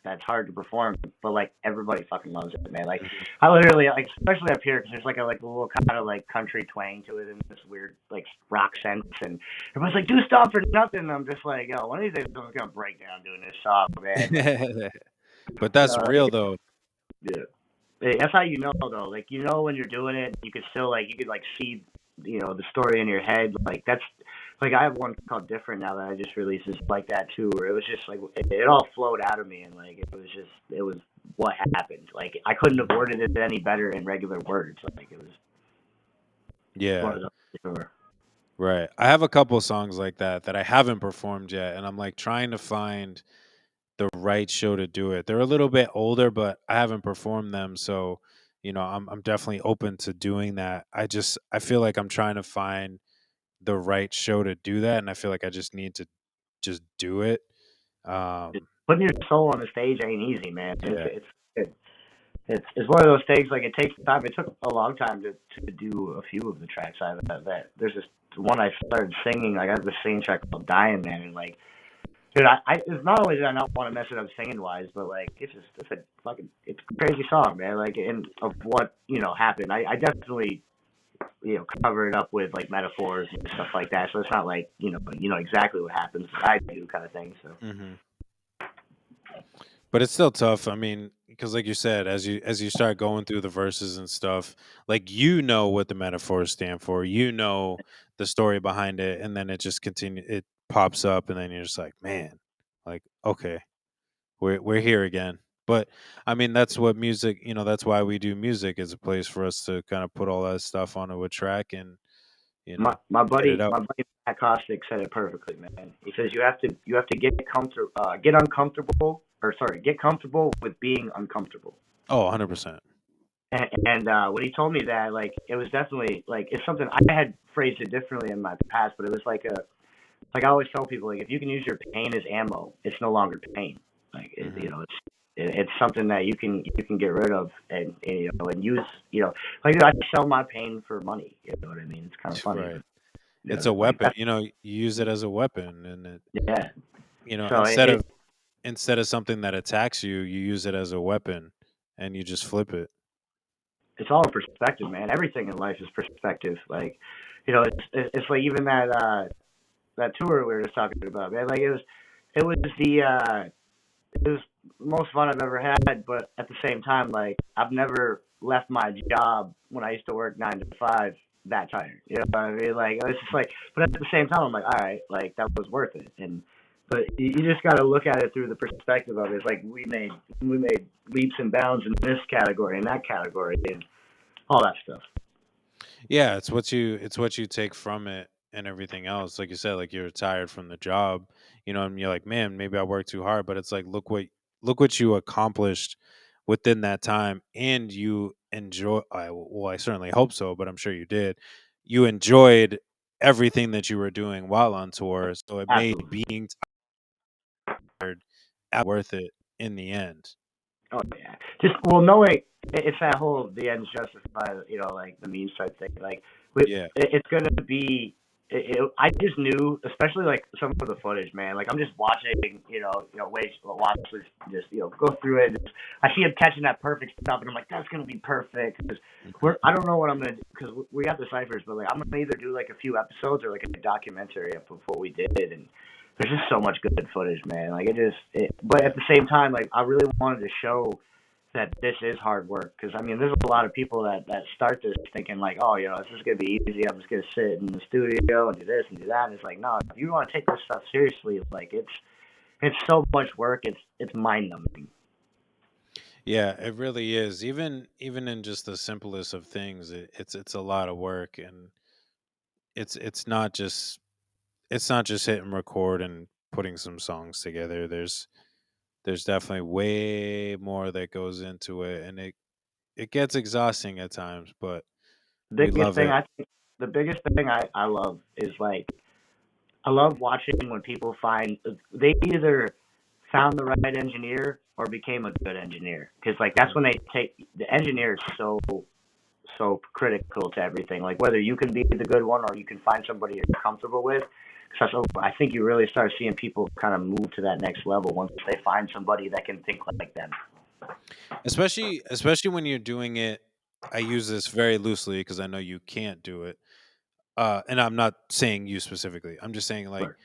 that's hard to perform, but like everybody fucking loves it, man. Like Mhm. I literally like, especially up here, because there's like a little kind of like country twang to it and this weird like rock sense, and everybody's like, "Do Stop for Nothing." And I'm just like, yo, one of these days I'm gonna break down doing this song, man. Like, But that's uh, real though. yeah. That's how you know though. Like when you're doing it, you could still like you could like see the story in your head. Like that's like I have one called Different now that I just released. It's like that too, where it was just like it all flowed out of me, and like it was what happened. Like I couldn't have worded it any better in regular words. Like it was one Yeah. of those. Sure. Right. I have a couple songs like that I haven't performed yet, and I'm like trying to find the right show to do it. They're a little bit older, but I haven't performed them, so I'm definitely open to doing that. I feel like I'm trying to find the right show to do that, and I feel like I just need to just do it. Um, Putting your soul on the stage ain't easy, man. yeah. It's one of those things. Like it takes time. It took a long time to do a few of the tracks. That there's this one I started singing. I got this singing track called "Dying Man," and like, dude, it's not only did I not want to mess it up singing wise, but like it's a fucking it's a crazy song, man. Like and of what happened. I definitely cover it up with like metaphors and stuff like that. So it's not like exactly what happens, but I do kind of thing. So. Hmm. But it's still tough. I mean, because like you said, as you start going through the verses and stuff, like what the metaphors stand for, the story behind it, and then it pops up, and then you're just like, man, like okay, we're here again. But I mean, that's what music. That's why we do music, is a place for us to kind of put all that stuff onto a track and My get it out. my buddy Matt Kostick said it perfectly, man. He says you have to get uncomfortable, or sorry, get comfortable with being uncomfortable. Oh, 100%. And when he told me that, like, it was definitely like it's something I had phrased it differently in my past, but it was like I always tell people, like if you can use your pain as ammo, it's no longer pain. Like Hmm. It's something that you can get rid of and and use like I sell my pain for money. You know what I mean? It's kind of funny, Right. but It's a like weapon. that's You use it as a weapon, and yeah. So instead of something that attacks you, you use it as a weapon, and you just flip it. it's all in perspective, man. Everything in life is perspective. Like, it's like even that tour we were just talking about, man. Like it was the most fun I've ever had, but at the same time, like I've never left my job when I used to work 9 to 5 that tired. You know what I mean? Like it's just like, but at the same time, I'm like, all right, like that was worth it. And but you just got to look at it through the perspective of it. It's like we made leaps and bounds in this category and that category and all that stuff. Yeah, it's what you take from it and everything else. Like you said, like you're tired from the job, and you're like, man, maybe I worked too hard, but it's like look what you accomplished within that time, and you enjoy. Well, I certainly hope so, but I'm sure you did. You enjoyed everything that you were doing while on tour, so it made Absolutely. being tired worth it in the end. Oh yeah, just well knowing it's that whole the ends justify like the means type thing. Like Yeah. it's gonna be. I just knew, especially like some of the footage, man. Like I'm just watching, watch this, just go through it. I see him catching that perfect stuff, and I'm like, that's gonna be perfect. Cause I don't know what I'm gonna, because we got the ciphers, but like I'm gonna either do like a few episodes or like a documentary of what we did, and there's just so much good footage, man. Like but at the same time, like I really wanted to show that this is hard work because I mean, there's a lot of people that start this thinking like, oh, this is gonna be easy. I'm just gonna sit in the studio and do this and do that. And it's like, no, if you want to take this stuff seriously, like it's so much work. It's mind numbing. Yeah, it really is. Even in just the simplest of things, it's a lot of work, and it's not just hitting record and putting some songs together. There's definitely way more that goes into it, and it gets exhausting at times, but we Biggest love thing it. I think, the biggest thing I love is like I love watching when people find they either found the right engineer or became a good engineer because like that's Mm. when they take the engineer is so critical to everything. Like whether you can be the good one or you can find somebody you're comfortable with. So I think you really start seeing people kind of move to that next level once they find somebody that can think like them. Especially when you're doing it. I use this very loosely because I know you can't do it. And I'm not saying you specifically. I'm just saying like Right.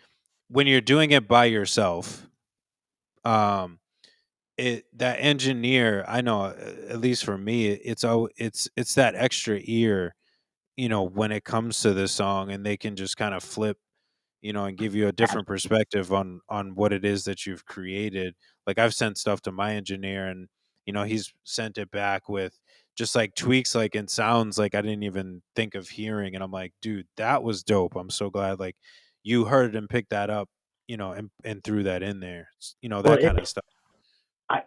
when you're doing it by yourself, um that engineer, I know, at least for me, it's that extra ear, when it comes to this song, and they can just kind of flip, and give you a different perspective on what it is that you've created. Like I've sent stuff to my engineer, and he's sent it back with just like tweaks, like and sounds like I didn't even think of hearing, and I'm like, dude, that was dope. I'm so glad like you heard it and picked that up, and threw that in there, Well, that kind of stuff. I,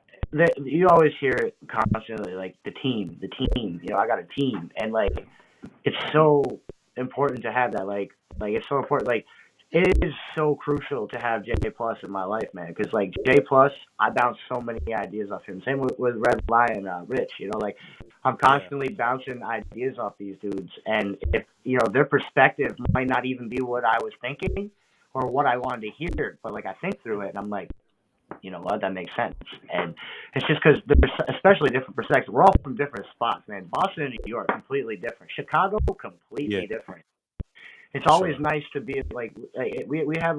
you always hear it constantly, like the team. I got a team, and like it's so important to have that. Like it's so important. Like it is so crucial to have J Plus in my life, man. Because like J Plus, I bounce so many ideas off him. Same with Red Lion, Rich. Like I'm Yeah. constantly bouncing ideas off these dudes, and if their perspective might not even be what I was thinking or what I wanted to hear, but like I think through it, and I'm like, you know what, that makes sense. And it's just because there's especially different perspectives. We're all from different spots, man. Boston and New York, completely different. Chicago, Yeah, completely different. It's for always sure. nice to be like we have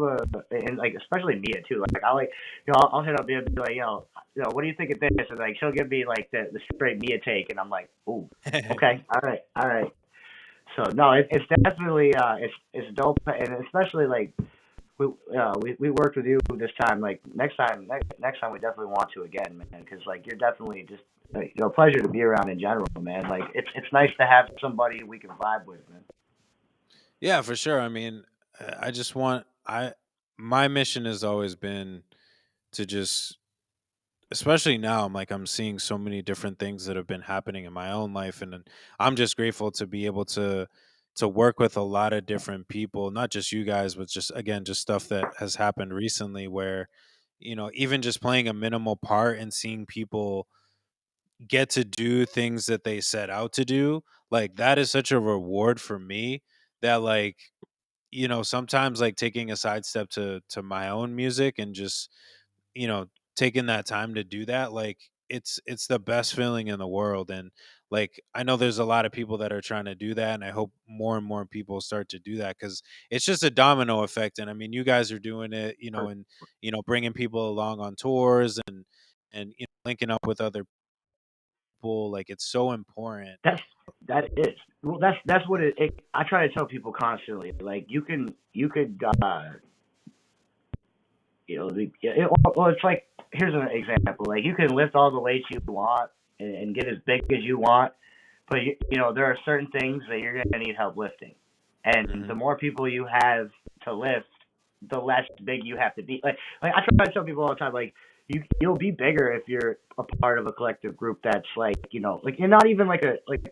and like especially Mia too. Like I like I'll hit up Mia and be like what do you think of this? And like she'll give me like the straight Mia take, and I'm like, ooh, okay, all right. So no, it's definitely it's dope, and especially like we worked with you this time. Like next time we definitely want to again, man, because like you're definitely just pleasure to be around in general, man. Like it's nice to have somebody we can vibe with, man. Yeah, for sure. I mean, I just want I my mission has always been to just, especially now, I'm seeing so many different things that have been happening in my own life, and then I'm just grateful to be able to work with a lot of different people, not just you guys, but just again just stuff that has happened recently where even just playing a minimal part and seeing people get to do things that they set out to do, like that is such a reward for me that like sometimes like taking a sidestep to my own music and just you know taking that time to do that, like it's the best feeling in the world. And like I know there's a lot of people that are trying to do that, and I hope more and more people start to do that because it's just a domino effect. And I mean, you guys are doing it, and bringing people along on tours and linking up with other people, like it's so important. That is well. That's what it. I try to tell people constantly. Like you could well, it's like here's an example. Like you can lift all the weights you want and get as big as you want, but there are certain things that you're gonna need help lifting, and the Hmm. more people you have to lift, the less big you have to be. Like I try to tell people all the time, like you'll be bigger if you're a part of a collective group that's like you're not even like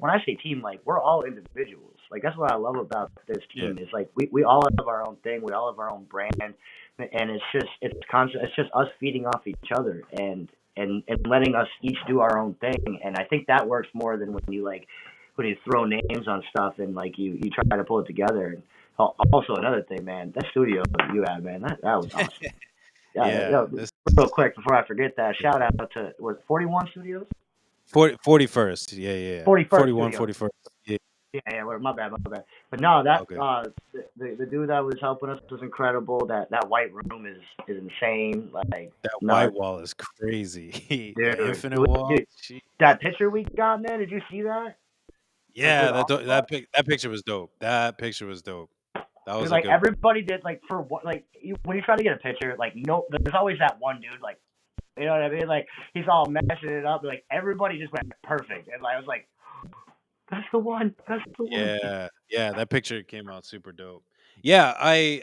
when I say team, like we're all individuals. Like that's what I love about this Yeah. team is like we all have our own thing, we all have our own brand, and it's constant. It's just us feeding off each other and letting us each do our own thing. And I think that works more than when you throw names on stuff and like you try to pull it together. And also another thing, man, that studio you had, man, that was awesome. Yeah, Yeah, this real quick before I forget that, shout out to was 41 Studios, 41st. Yeah. 41st 41, Studios. 41st. Yeah. Yeah, my bad, my bad. But no, that Okay. the dude that was helping us was incredible. That white room is insane. Like That no, white wall is crazy. The dude, infinite wall. dude, that picture we got, man. Did you see that? Like Yeah, with all of us. that picture was dope. That picture was dope. That Cause was a like good. everybody did like for what like when you try to get a picture, like there's always that one dude like you know what I mean? Like he's all messing it up. Like everybody just went perfect, and like, I was like, that's the one. That's the one. Yeah, that picture came out super dope. Yeah, I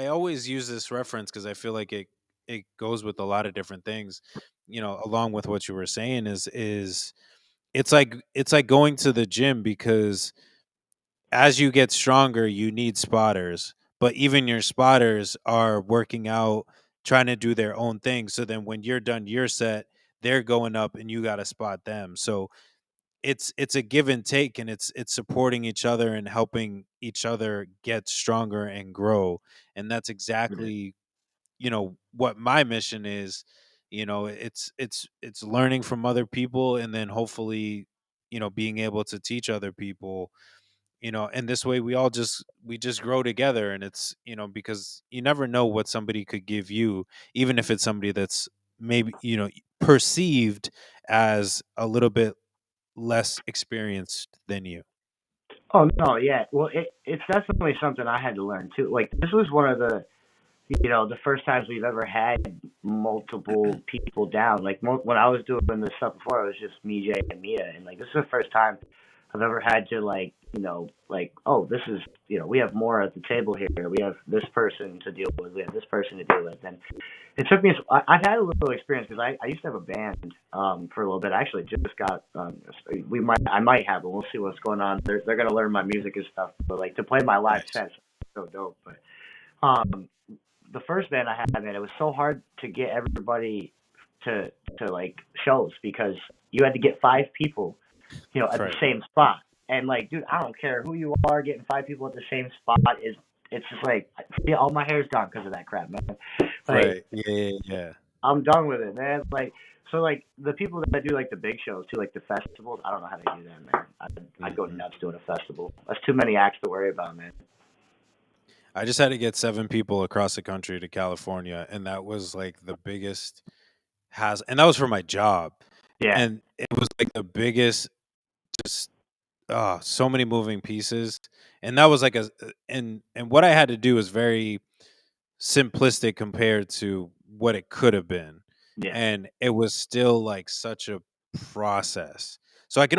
always use this reference because I feel like it goes with a lot of different things. Along with what you were saying is it's like going to the gym because as you get stronger, you need spotters, but even your spotters are working out, trying to do their own thing. So then when you're done your set, they're going up and you got to spot them. So it's a give and take, and it's supporting each other and helping each other get stronger and grow. And that's exactly, what my mission is. It's learning from other people and then hopefully, being able to teach other people, and this way we just grow together. And it's because you never know what somebody could give you, even if it's somebody that's maybe perceived as a little bit less experienced than you. Oh no, yeah. Well, it's definitely something I had to learn too. Like this was one of the first times we've ever had multiple people down. Like when I was doing this stuff before, it was just me, Jay, and Mia, and like this is the first time I've ever had to like oh this is we have more at the table here. We have this person to deal with. We have this person to deal with, and it took me. I've had a little experience because I used to have a band for a little bit. I actually just got I might have, but we'll see what's going on. They're gonna learn my music and stuff, but like to play my live Nice. sets, so dope. But um, the first band I had, man, it was so hard to get everybody to like shows because you had to get five people, at the Right. same spot. And like, dude, I don't care who you are, getting five people at the same spot is it's just like yeah, all my hair's gone because of that crap, man. Like Right. Yeah. I'm done with it, man. Like so, like the people that do like the big shows too, like the festivals. I don't know how they do that, man. I'd go Hmm. nuts doing a festival. That's too many acts to worry about, man. I just had to get 7 people across the country to California, and that was like the biggest and that was for my job, Yeah, and it was like the biggest, just so many moving pieces. And that was like and what I had to do was very simplistic compared to what it could have been, yeah. and it was still like such a process. So I can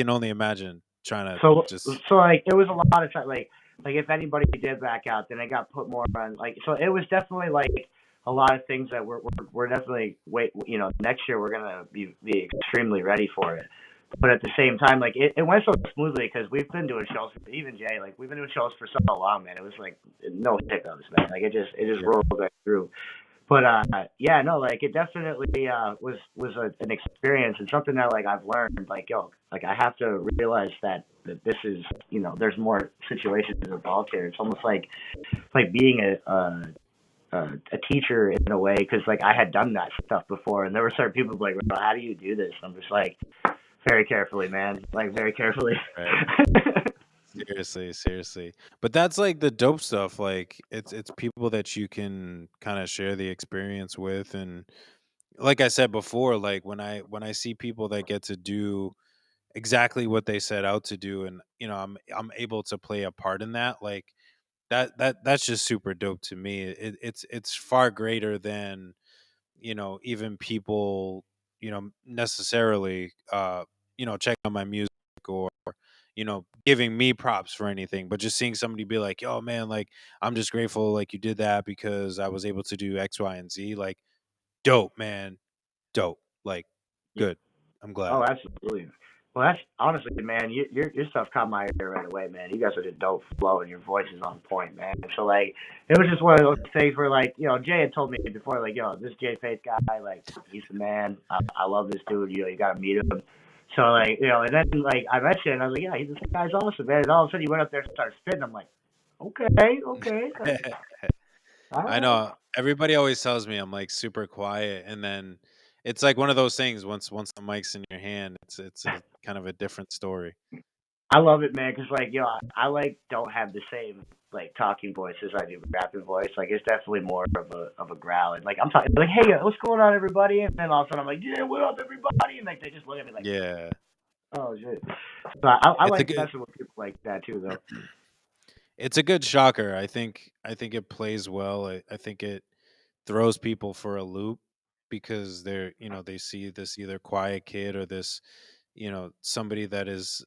only imagine trying to So just so like it was a lot of time like if anybody did back out, then it got put more on like so it was definitely like a lot of things that we're definitely next year we're gonna be extremely ready for it. But at the same time, like it went so smoothly because we've been doing shows, even Jay, like we've been doing shows for so long, man. It was like no hiccups, man. Like it just yeah. rolled right through. But yeah, no, like it definitely an experience and something that like I've learned. Like yo, like I have to realize that this is there's more situations involved here. It's almost like being a teacher in a way because like I had done that stuff before, and there were certain people like, "Bro, how do you do this?" I'm just like, very carefully, man, like very carefully. Right. Seriously, seriously. But that's like the dope stuff. Like it's people that you can kind of share the experience with, and like I said before, like when I see people that get to do exactly what they set out to do, and I'm able to play a part in that, like that's just super dope to me. It's far greater than even people necessarily check out my music or giving me props for anything, but just seeing somebody be like, yo man, like I'm just grateful like you did that because I was able to do X, Y, and Z. Like dope, man. Dope. Like good. I'm glad. Oh, absolutely. Well, that's honestly, man, your stuff caught my ear right away, man. You guys are a dope flow, and your voice is on point, man. So like, it was just one of those things where like, Jay had told me before, like, this Jay Faith guy, like, he's the man. I love this dude. You gotta meet him. So like, and then like I mentioned, it, and I was like, yeah, this guy's awesome, man. And all of a sudden, he went up there and started spitting. I'm like, okay, okay, all I right. know everybody always tells me I'm like super quiet, and then it's like one of those things. Once the mic's in your hand, it's a kind of a different story. I love it, man, because like I like don't have the same like talking voice as I do rapping voice. Like it's definitely more of a growl. And like I'm talking like, hey, what's going on, everybody? And then all of a sudden I'm like, yeah, what up, everybody? And like they just look at me like, Yeah, oh shit. So I it's a like good messing with people like that too, though. it's a good shocker. I think it plays well. I think it throws people for a loop because they see this either quiet kid or this somebody that is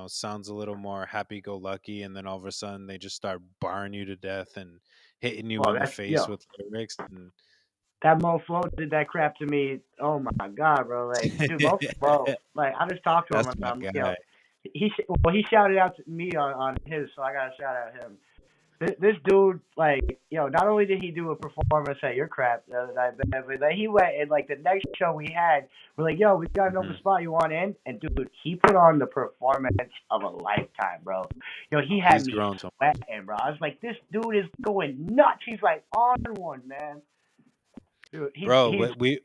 sounds a little more happy go lucky, and then all of a sudden they just start barring you to death and hitting you Well, in the that's face with lyrics and that Mo Flow did that crap to me. Oh my god, bro! Like, dude, Mo Flow. Like, I just talked to him that's and my guy. he shouted out to me on his, so I gotta shout out him. This dude, like, not only did he do a performance at your crap the other night, but then he went and like the next show we had, we're like, yo, we got an open Mhm. spot, you want in? And dude, he put on the performance of a lifetime, bro. He had He's me grown so much. sweating, bro. I was like, this dude is going nuts. He's like on one, man. Dude, Bro, he's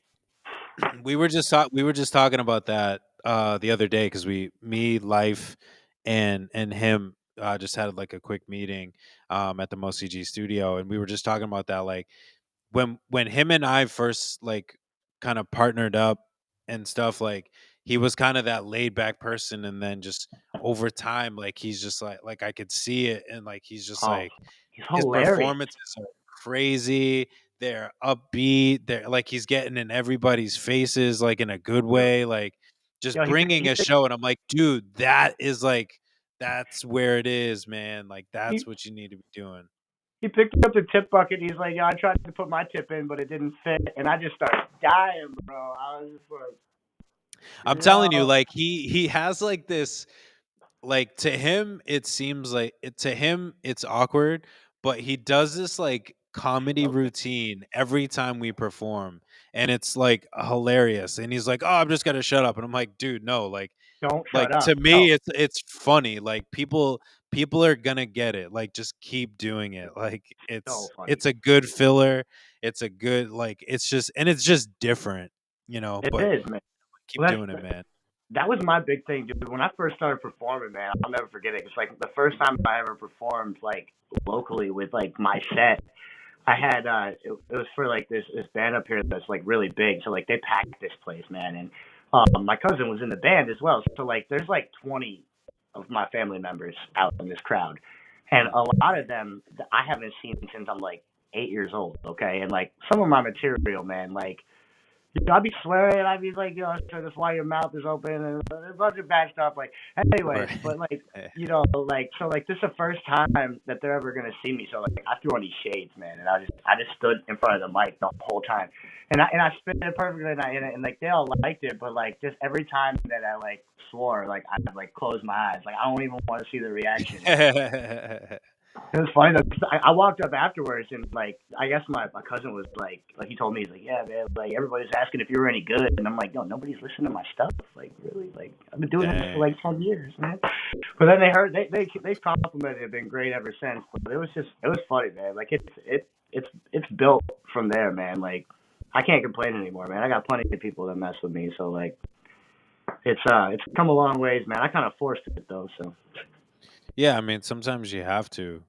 we were just talking about that the other day because me life and him just had like a quick meeting at the MoCG studio, and we were just talking about that, like when him and I first like kind of partnered up and stuff, like he was kind of that laid back person, and then just over time, like he's just like I could see it, and like he's just oh, like he's his hilarious. performances are crazy. They're upbeat. They're like he's getting in everybody's faces, like in a good Yo, way, like just yo, bringing a show. And I'm like, dude, that's where it is, man. Like he that's what you need to be doing. he picked up the tip bucket. And he's like, yeah, I tried to put my tip in, but it didn't fit, and I just started dying, bro. I was just I'm like, telling you, yo, like he has like this, like to him it seems like to him it's awkward, but he does this like comedy okay, routine every time we perform, and it's like hilarious. And he's like, "Oh, I'm just gonna shut up," and I'm like, "Dude, no, don't like shut up. to No, me it's funny. Like people are gonna get it. Like just keep doing it. Like so it's funny. it's a good filler. It's a good, like it's just different, It but is, man. keep Well, doing it, man. that was my big thing, dude. When I first started performing, man, I'll never forget it. It's like the first time I ever performed like locally with like my set. I had it was for like this band up here that's like really big. So like they packed this place, man, and my cousin was in the band as well. So like there's like 20 of my family members out in this crowd, and a lot of them I haven't seen since I'm like 8 years old. Okay, and like some of my material, man, like I'd be swearing. I'd be like, so that's why your mouth is open and a bunch of bad stuff. Like, anyways, Right. but like, like, so like, this is the first time that they're ever gonna see me. So like, I threw on these shades, man, and I just stood in front of the mic the whole time, and I spit it perfectly, and like they all liked it, but like just every time that I like swore, like I like close my eyes, like I don't even want to see the reaction. It was funny though. 'Cause I walked up afterwards and like I guess my cousin was like he told me he's like yeah man like everybody's asking if you were any good and I'm like no nobody's listening to my stuff like really like I've been doing this for Dang. like 10 years man. But then they heard they complimented it, been great ever since. But it was funny man like it's built from there man like I can't complain anymore man. I got plenty of people that mess with me so like it's come a long ways man. I kind of forced it though so. Yeah, I mean, sometimes you have to,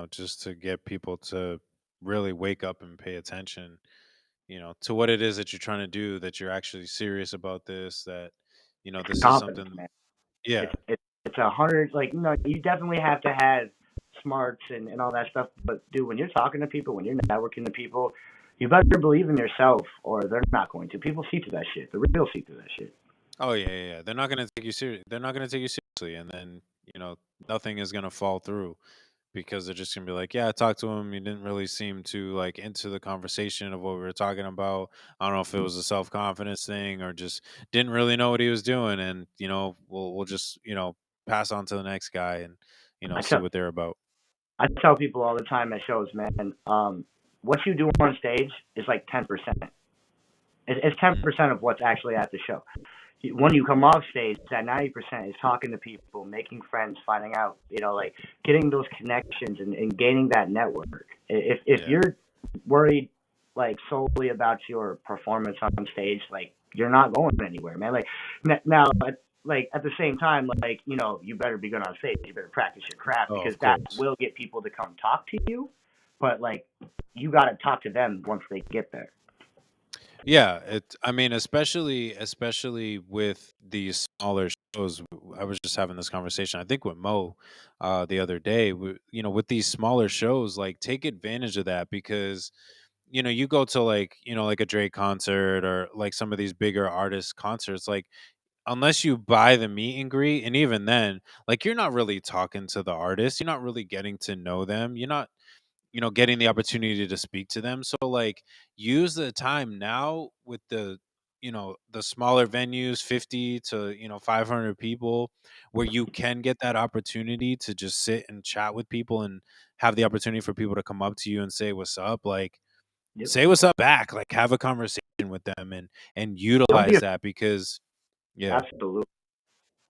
just to get people to really wake up and pay attention, to what it is that you're trying to do, that you're actually serious about this, that, this is Confidence something. man. Yeah. It's 100 like you definitely have to have smarts and all that stuff. But dude, when you're talking to people, when you're networking to people, you better believe in yourself, or they're not going to. People see through that shit. The real see through that shit. Oh yeah, yeah, yeah. They're not gonna take you serious. They're not gonna take you seriously, and then nothing is gonna fall through because they're just gonna be like, "Yeah, I talked to him. He didn't really seem to like into the conversation of what we were talking about. I don't know if it was a self confidence thing or just didn't really know what he was doing." And we'll just pass on to the next guy and I see tell what they're about. I tell people all the time at shows, man. What you do on stage is like 10%. It's ten Mm, percent of what's actually at the show. When you come off stage, that 90% is talking to people, making friends, finding out, like getting those connections and gaining that network. If yeah, you're worried like solely about your performance on stage, like you're not going anywhere, man. Like now, like at the same time, like you better be good on stage. You better practice your craft oh, because of that course. will get people to come talk to you. But like you got to talk to them once they get there. Yeah, I mean, especially with these smaller shows. I was just having this conversation. I think with Mo, the other day. With these smaller shows, like take advantage of that because you go to like like a Drake concert or like some of these bigger artist concerts. Like unless you buy the meet and greet, and even then, like you're not really talking to the artist. You're not really getting to know them. You're not getting the opportunity to speak to them, so like use the time now with the smaller venues, 50 to 500 people, where you can get that opportunity to just sit and chat with people and have the opportunity for people to come up to you and say what's up, like Yep. say what's up back, like have a conversation with them and Don't be utilize that because yeah. absolutely.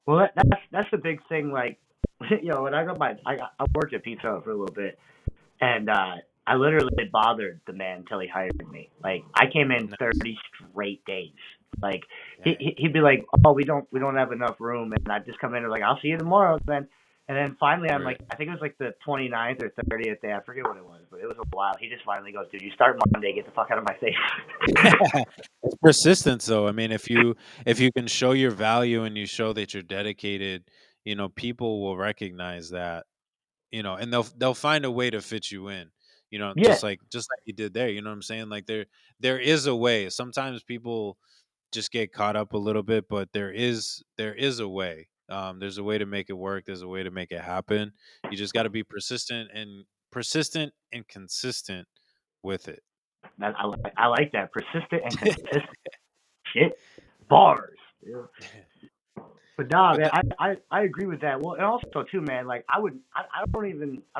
Well, that's the big thing. Like, when I got I worked at Pizza Hut for a little bit, and I literally bothered the man until he hired me. Like, I came in Nice. 30 straight days. Like, Dang. he'd be like, "Oh, we don't have enough room," and I'd just come in and like, "I'll see you tomorrow then." And then finally, I'm Right. like, I think it was like the 29th or 30th day. I forget what it was, but it was a while. He just finally goes, "Dude, you start Monday. Get the fuck out of my face." It's persistence though. I mean, if you can show your value and you show that you're dedicated, people will recognize that, and they'll find a way to fit you in. Yeah, Just like you did there, you know what I'm saying? Like there is a way. Sometimes people just get caught up a little bit, but there is a way. There's a way to make it work. There's a way to make it happen. You just got to be persistent and consistent with it. I like that persistent and consistent shit bars. Yeah. But nah, But man, that, I agree with that. Well, and also too, man, like I don't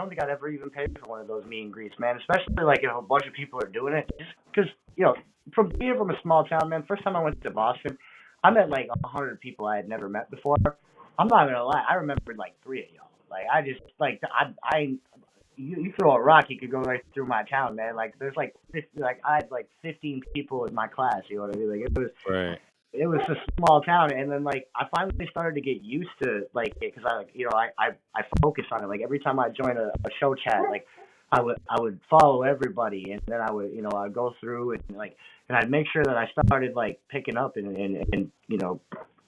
think I'd ever even pay for one of those meet and greets, man. Especially like if a bunch of people are doing it, just because from being from a small town, man. First time I went to Boston, I met like 100 people I had never met before. I'm not gonna lie, I remembered like three of y'all. Like I just like I you throw a rock, you could go right through my town, man. Like there's like 50, like I had like 15 people in my class. You know what I mean? Like right. it was a small town, and then like I finally started to get used to like it because I like I focused on it. Like every time I join a show chat, like I would follow everybody, and then I would I'd go through and like and I'd make sure that I started like picking up and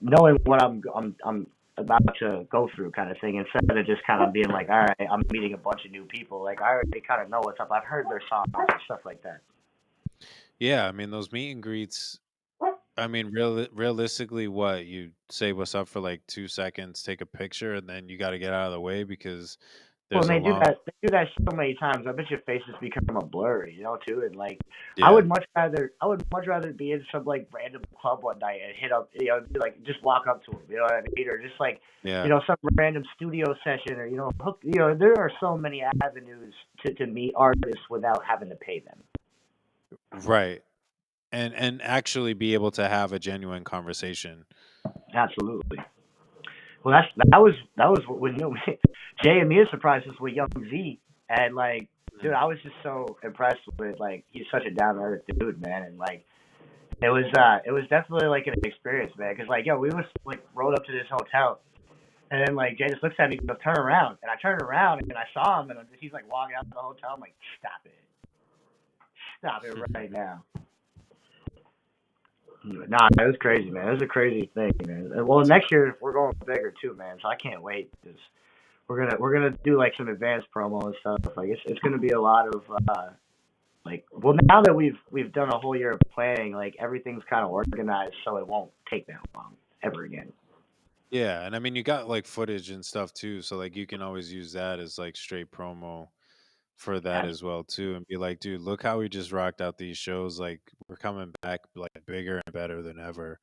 knowing what I'm about to go through kind of thing instead of just kind of being like, all right, I'm meeting a bunch of new people. Like I already kind of know what's up. I've heard their songs and stuff like that. Yeah, I mean those meet and greets. I mean, realistically, what you say what's up for like 2 seconds, take a picture, and then you got to get out of the way because Well, There's a long they do that so many times. I bet your faces become a blur, too. And like, yeah, I would much rather be in some like random club one night and hit up, like just walk up to them, you know what I mean, or just like, yeah, some random studio session, or hook. There are so many avenues to meet artists without having to pay them. right. And actually be able to have a genuine conversation. Absolutely. Well, that was what when Jay and Mia surprised us with Young Z, and like, dude, Mhm. I was just so impressed with like he's such a down to earth dude, man, and like it was definitely like an experience, man, because like we was like rolled up to this hotel, and then like Jay just looks at me and goes, turn around, and I turned around and I saw him, and he's like walking out the hotel. I'm like, stop it right now. Nah, it was crazy, man. It was a crazy thing, man. Well, next year we're going bigger too, man. So I can't wait. Cause we're gonna do like some advanced promo and stuff. Like it's gonna be a lot of like well now that we've done a whole year of planning, like everything's kind of organized, so it won't take that long ever again. Yeah, and I mean you got like footage and stuff too, so like you can always use that as like straight promo for that Abs- as well too, and be like, dude, look how we just rocked out these shows. Like we're coming back like bigger and better than ever,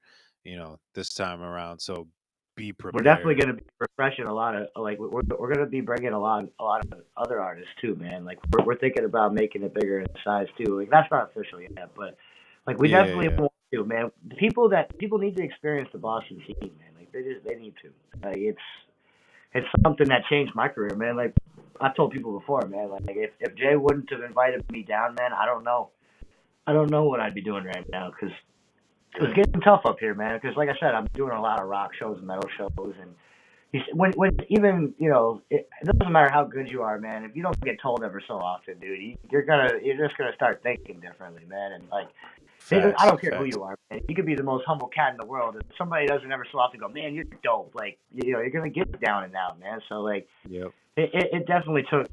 this time around. So be We're definitely prepared. gonna be refreshing a lot of like we're gonna be bringing a lot of other artists too, man. Like we're thinking about making it bigger in size too. Like that's not official yet, but like we Yeah, definitely yeah, want to, man. People need to experience the Boston scene, man. Like they need to. Like it's something that changed my career, man. Like I told people before, man. Like if Jay wouldn't have invited me down, man, I don't know. I don't know what I'd be doing right now because it was yeah. getting tough up here, man. Because like I said, I'm doing a lot of rock shows and metal shows, and when even it doesn't matter how good you are, man. If you don't get told ever so often, dude, you're just gonna start thinking differently, man. And like I Facts, don't care who facts. you are, man. You could be the most humble cat in the world. If somebody doesn't ever so often go, man, you're dope. Like you're gonna get down and out, man. So like Yep. it definitely took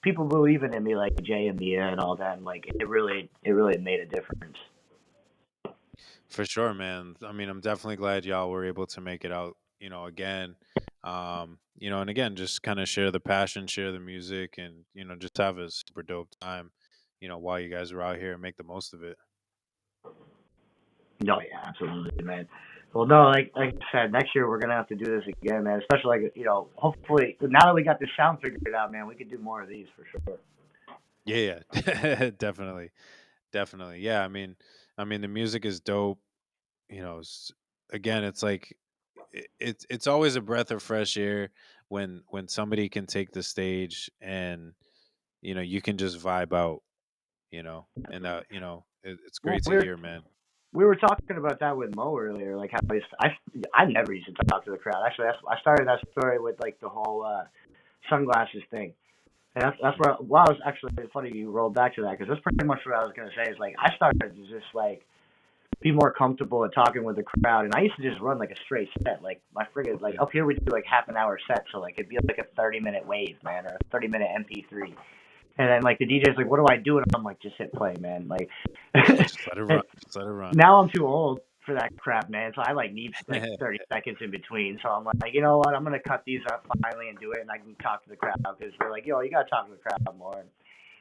people believing in me like Jay and Mia and all that. And like it really made a difference. For sure, man. I mean, I'm definitely glad y'all were able to make it out, again. And again, just kind of share the passion, share the music, and, just have a super dope time, while you guys are out here and make the most of it. No, yeah, absolutely, man. Well, no, like I said, next year we're gonna have to do this again, man. Especially like hopefully now that we got this sound figured out, man, we could do more of these for sure. Yeah, yeah. Definitely. Definitely. Yeah, I mean the music is dope, again, it's like it's always a breath of fresh air when somebody can take the stage and you can just vibe out, and Absolutely. that, it's Well, great to hear, man. we were talking about that with Mo earlier, like how I never used to talk to the crowd. Actually, I started that story with like the whole sunglasses thing. And that's Mhm. where well, I was actually it's funny you rolled back to that because that's pretty much what I was gonna say. Is like I started to just like be more comfortable at talking with the crowd, and I used to just run like a straight set. Like my friggin' like Yeah. up here we do like half an hour set, so like it'd be like a 30-minute wave, man, or a 30-minute MP3. And then like the DJ's like, "What do I do?" And I'm like, "Just hit play, man." Like, Just let it and run. Just let it run. now I'm too old for that crap, man. So I like need like 30 seconds in between. So I'm like, you know what? I'm gonna cut these up finally and do it, and I can talk to the crowd because they're like, "Yo, you gotta talk to the crowd more." And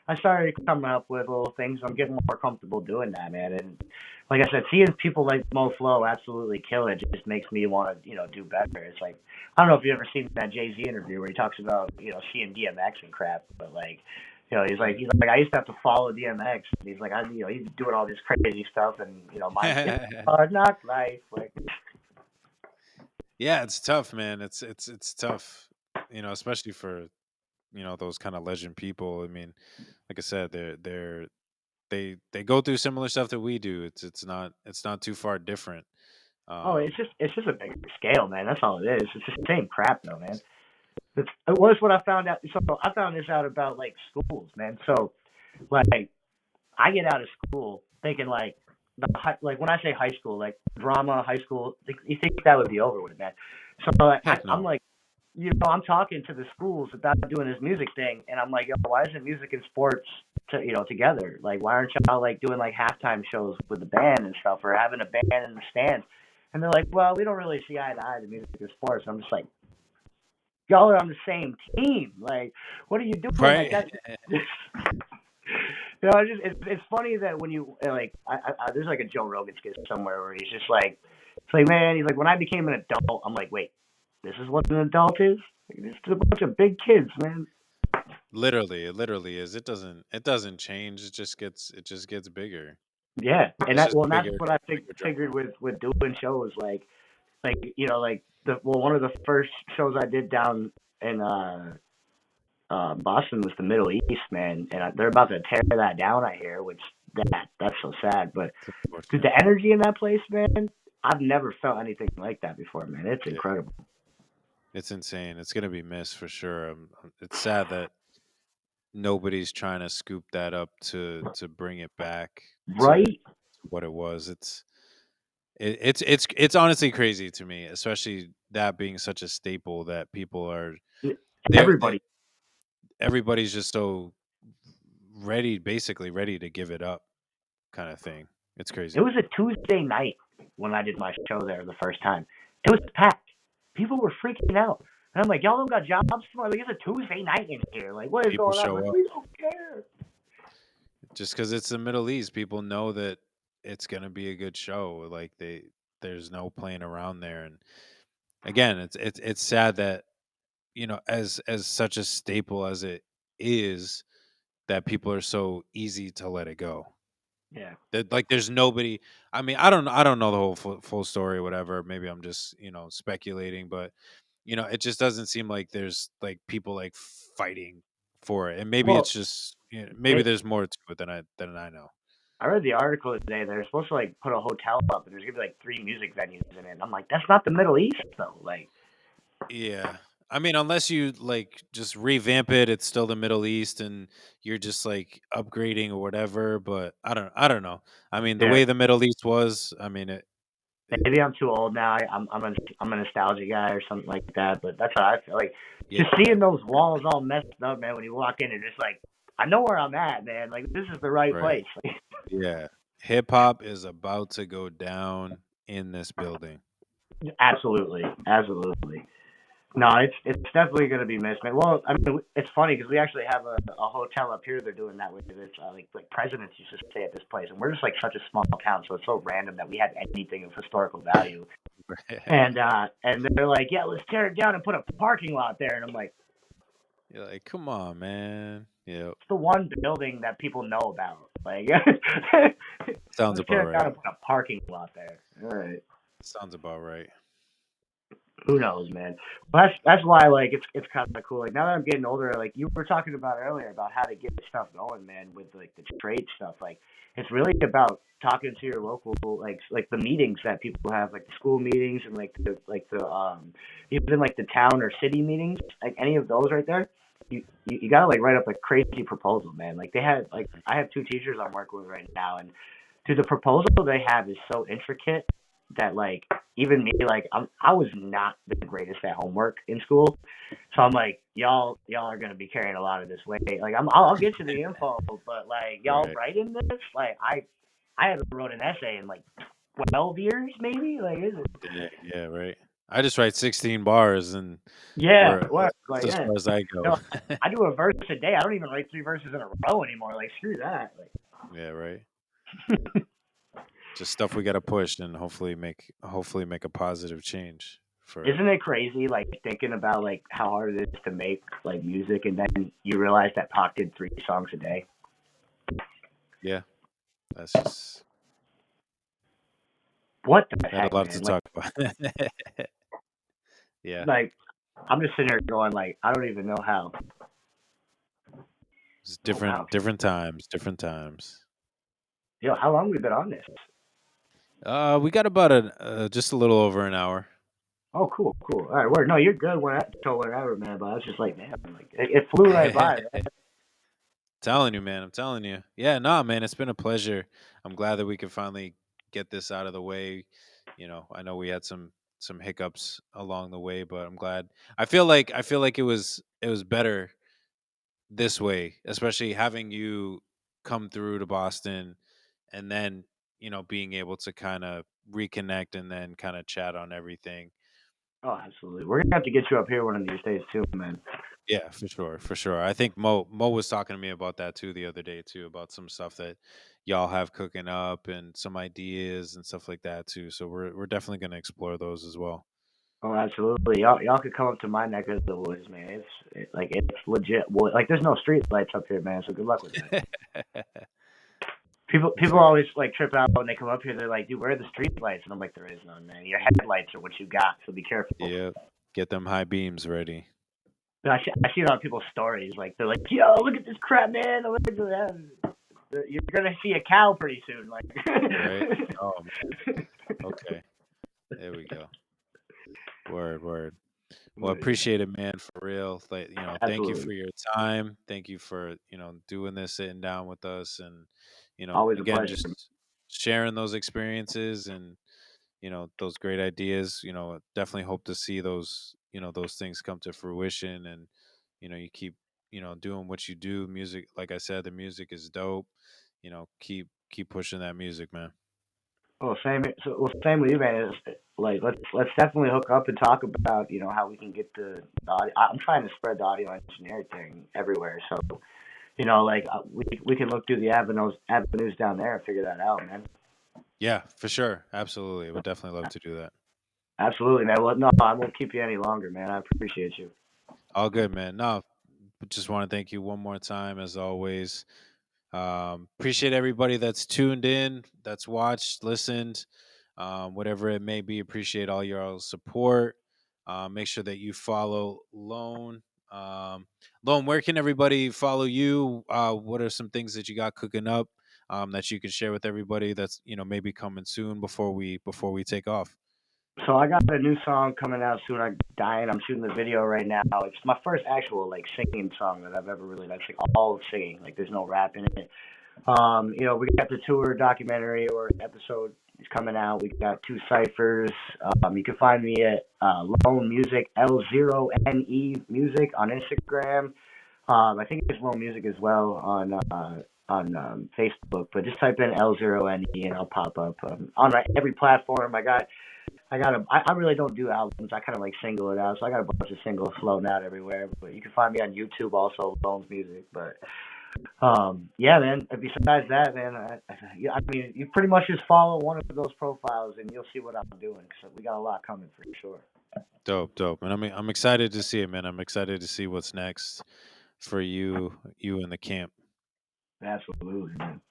I started coming up with little things. I'm getting more comfortable doing that, man. And like I said, seeing people like Mo Flow absolutely kill it just makes me want to, do better. It's like I don't know if you ever seen that Jay Z interview where he talks about, seeing DMX and crap, but like, Mhm. he's like I used to have to follow DMX. And he's like he's doing all this crazy stuff, and mine's hard knock life. Like, Yeah, it's tough, man. It's tough, especially for those kind of legend people. I mean, like I said, they go through similar stuff that we do. It's not too far different. oh, Um, it's just a bigger scale, man. That's all it is. It's the same crap, though, man. It was what I found out. So I found this out about like schools, man. So like I get out of school thinking like like when I say high school, like drama, high school, you think that would be over with, man. So like, Heck I'm no. like, I'm talking to the schools about doing this music thing, and I'm like, yo, why isn't music and sports together? Like, why aren't y'all like doing like halftime shows with the band and stuff, or having a band in the stands? And they're like, well, we don't really see eye to eye to music and sports. I'm just like, y'all are on the same team. Like, what are you doing? Like Right. that. You know, it's funny that when you like, there's like a Joe Rogan skit somewhere where he's just like, it's like, man, he's like, when I became an adult, I'm like, wait, this is what an adult is? Like, this is a bunch of big kids, man. Literally, it literally is. It doesn't change. It just gets bigger. Yeah, and It's that just well, and that's bigger what I bigger figured drama. with doing shows like you know like the well one of the first shows I did down in Boston was the Middle East, man, and they're about to tear that down. I hear, which that's so sad. But It's dude, unfortunate. the energy in that place, man, I've never felt anything like that before, man. It's Yeah, incredible. it's insane. It's gonna be missed for sure. It's sad that nobody's trying to scoop that up to bring it back to Right? what it was. It's honestly crazy to me, especially that being such a staple that people are they Everybody. everybody's just so ready, basically ready to give it up, kind of thing. It's It crazy. was a Tuesday night when I did my show there the first time. It was packed. People were freaking out. And I'm like, y'all don't got jobs tomorrow? Like, it's a Tuesday night in here. Like, what is People going on? show Like, up we don't care. just because it's the Middle East. People know that it's gonna be a good show. Like there's no playing around there. And again, it's sad that as such a staple as it is, that people are so easy to let it go. Yeah. That like there's nobody. I mean, I don't know the whole full story, or whatever. Maybe I'm just speculating, but it just doesn't seem like there's like people like fighting for it. And maybe Well, it's just maybe they there's more to it than I know. I read the article today. They're supposed to like put a hotel up, and there's gonna be like three music venues in it. And I'm like, that's not the Middle East though. Like, Yeah. I mean, unless you like just revamp it, it's still the Middle East and you're just like upgrading or whatever, but I don't know. I mean, the yeah, way the Middle East was, I mean it maybe I'm too old now. I'm a nostalgia guy or something like that. But that's how I feel. Like, yeah, just seeing those walls all messed up, man. When you walk in, and just like, I know where I'm at, man. Like, this is the right right. place. Yeah. Hip hop is about to go down in this building. Absolutely, absolutely. No, it's definitely gonna be missed, man. Well, I mean, it's funny because we actually have a hotel up here. They're doing that with it's like presidents used to stay at this place, and we're just like such a small town, so it's so random that we have anything of historical value. And they're like, yeah, let's tear it down and put a parking lot there, and I'm like, You're like, come on, man. Yeah. it's the one building that people know about. Like, Sounds let's about tear it down right. and put a parking lot there. All right. Sounds about right. Who knows, man? Well, that's why like it's kind of cool. Like now that I'm getting older, like you were talking about earlier about how to get stuff going, man, with like the trade stuff. Like it's really about talking to your local like the meetings that people have, like the school meetings and like the even like the town or city meetings, like any of those right there. You gotta like write up a crazy proposal, man. Like they had like I have two teachers I'm working with right now, and dude, the proposal they have is so intricate that like even me like I was not the greatest at homework in school, so I'm like y'all are gonna be carrying a lot of this weight. Like I'll get you the info, but like y'all Right. writing this like I haven't wrote an essay in like 12 years maybe. Like is it? Yeah, yeah, right. I just write 16 bars and Yeah, we're what that's like as yeah. far as I No, go. I do a verse a day. I don't even write three verses in a row anymore. Like screw that. Like Yeah, right. Just stuff we got to push and hopefully make a positive change for isn't it crazy, like thinking about like how hard it is to make like music, and then you realize that Pac did 3 songs a day? yeah, that's just What the had a heck, lot to man? Like, talk about. Yeah, like I'm just sitting here going, like, I don't even know how. it's Oh wow, different times, different times. yo, how long we been on this? We got about just a little over an hour. Oh, cool, cool. All right, word. No, you're good. Whatever, man. But I was just like, man, like it flew right by. Right? Telling you, man. I'm telling you. Yeah, nah, man. It's been a pleasure. I'm glad that we could finally get this out of the way. I know we had some hiccups along the way, but I'm glad. I feel like it was better this way, especially having you come through to Boston and then being able to kind of reconnect and then kind of chat on everything. Oh, absolutely. We're gonna have to get you up here one of these days too, man. Yeah, for sure. I think Mo was talking to me about that too the other day too, about some stuff that y'all have cooking up and some ideas and stuff like that too. So we're definitely gonna explore those as well. Oh, absolutely. Y'all could come up to my neck of the woods, man. It's legit. Like there's no street lights up here, man. So good luck with that. People Fair. always like trip out when they come up here. They're like, "Dude, where are the street lights?" And I'm like, "There is none, man. Your headlights are what you got. So be careful." Yeah, get them high beams ready. But I see it on people's stories. Like they're like, "Yo, look at this crap, man. Look at that. You're gonna see a cow pretty soon." Like, Right? Oh man. Okay. There we go. Word. Well, appreciate it, man, for real. Like, thank you Absolutely, for your time. Thank you for, doing this, sitting down with us and, always a again, pleasure. just sharing those experiences and, those great ideas. Definitely hope to see those things come to fruition and, you keep, doing what you do. Music, like I said, the music is dope. Keep pushing that music, man. Well, same with you, man. Like, let's definitely hook up and talk about how we can get the audio. I'm trying to spread the audio engineering thing everywhere, so like we can look through the avenues down there and figure that out, man. Yeah, for sure. Absolutely. I would definitely love to do that. Absolutely, man. Well, no, I won't keep you any longer, man. I appreciate you. All good, man. No, but just want to thank you one more time, as always. Appreciate everybody that's tuned in, that's watched, listened, whatever it may be. Appreciate all your support. Make sure that you follow L0ne. L0ne, where can everybody follow you? What are some things that you got cooking up that you can share with everybody? That's maybe coming soon before we take off. So I got a new song coming out soon. I'm dying. I'm shooting the video right now. It's my first actual like singing song that I've ever really like all singing. Like there's no rap in it. We got the tour documentary or episode is coming out. We got two ciphers. You can find me at L0ne Music, L0ne Music on Instagram. I think it's L0ne Music as well on Facebook. But just type in L0ne and I'll pop up on every platform. I really don't do albums. I kind of like single it out. So I got a bunch of singles floating out everywhere. But you can find me on YouTube also, L0ne's Music. But yeah, man. Besides that, man, I mean, you pretty much just follow one of those profiles and you'll see what I'm doing. So we got a lot coming for sure. Dope. And I'm excited to see it, man. I'm excited to see what's next for you in the camp. Absolutely, man.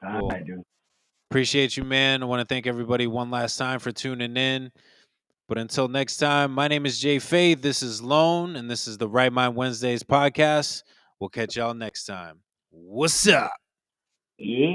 All Well, right, dude. appreciate you, man. I want to thank everybody one last time for tuning in. But until next time, my name is Jay Faith. This is L0ne, and this is the Right Mind Wednesdays podcast. We'll catch y'all next time. What's up? Yeah.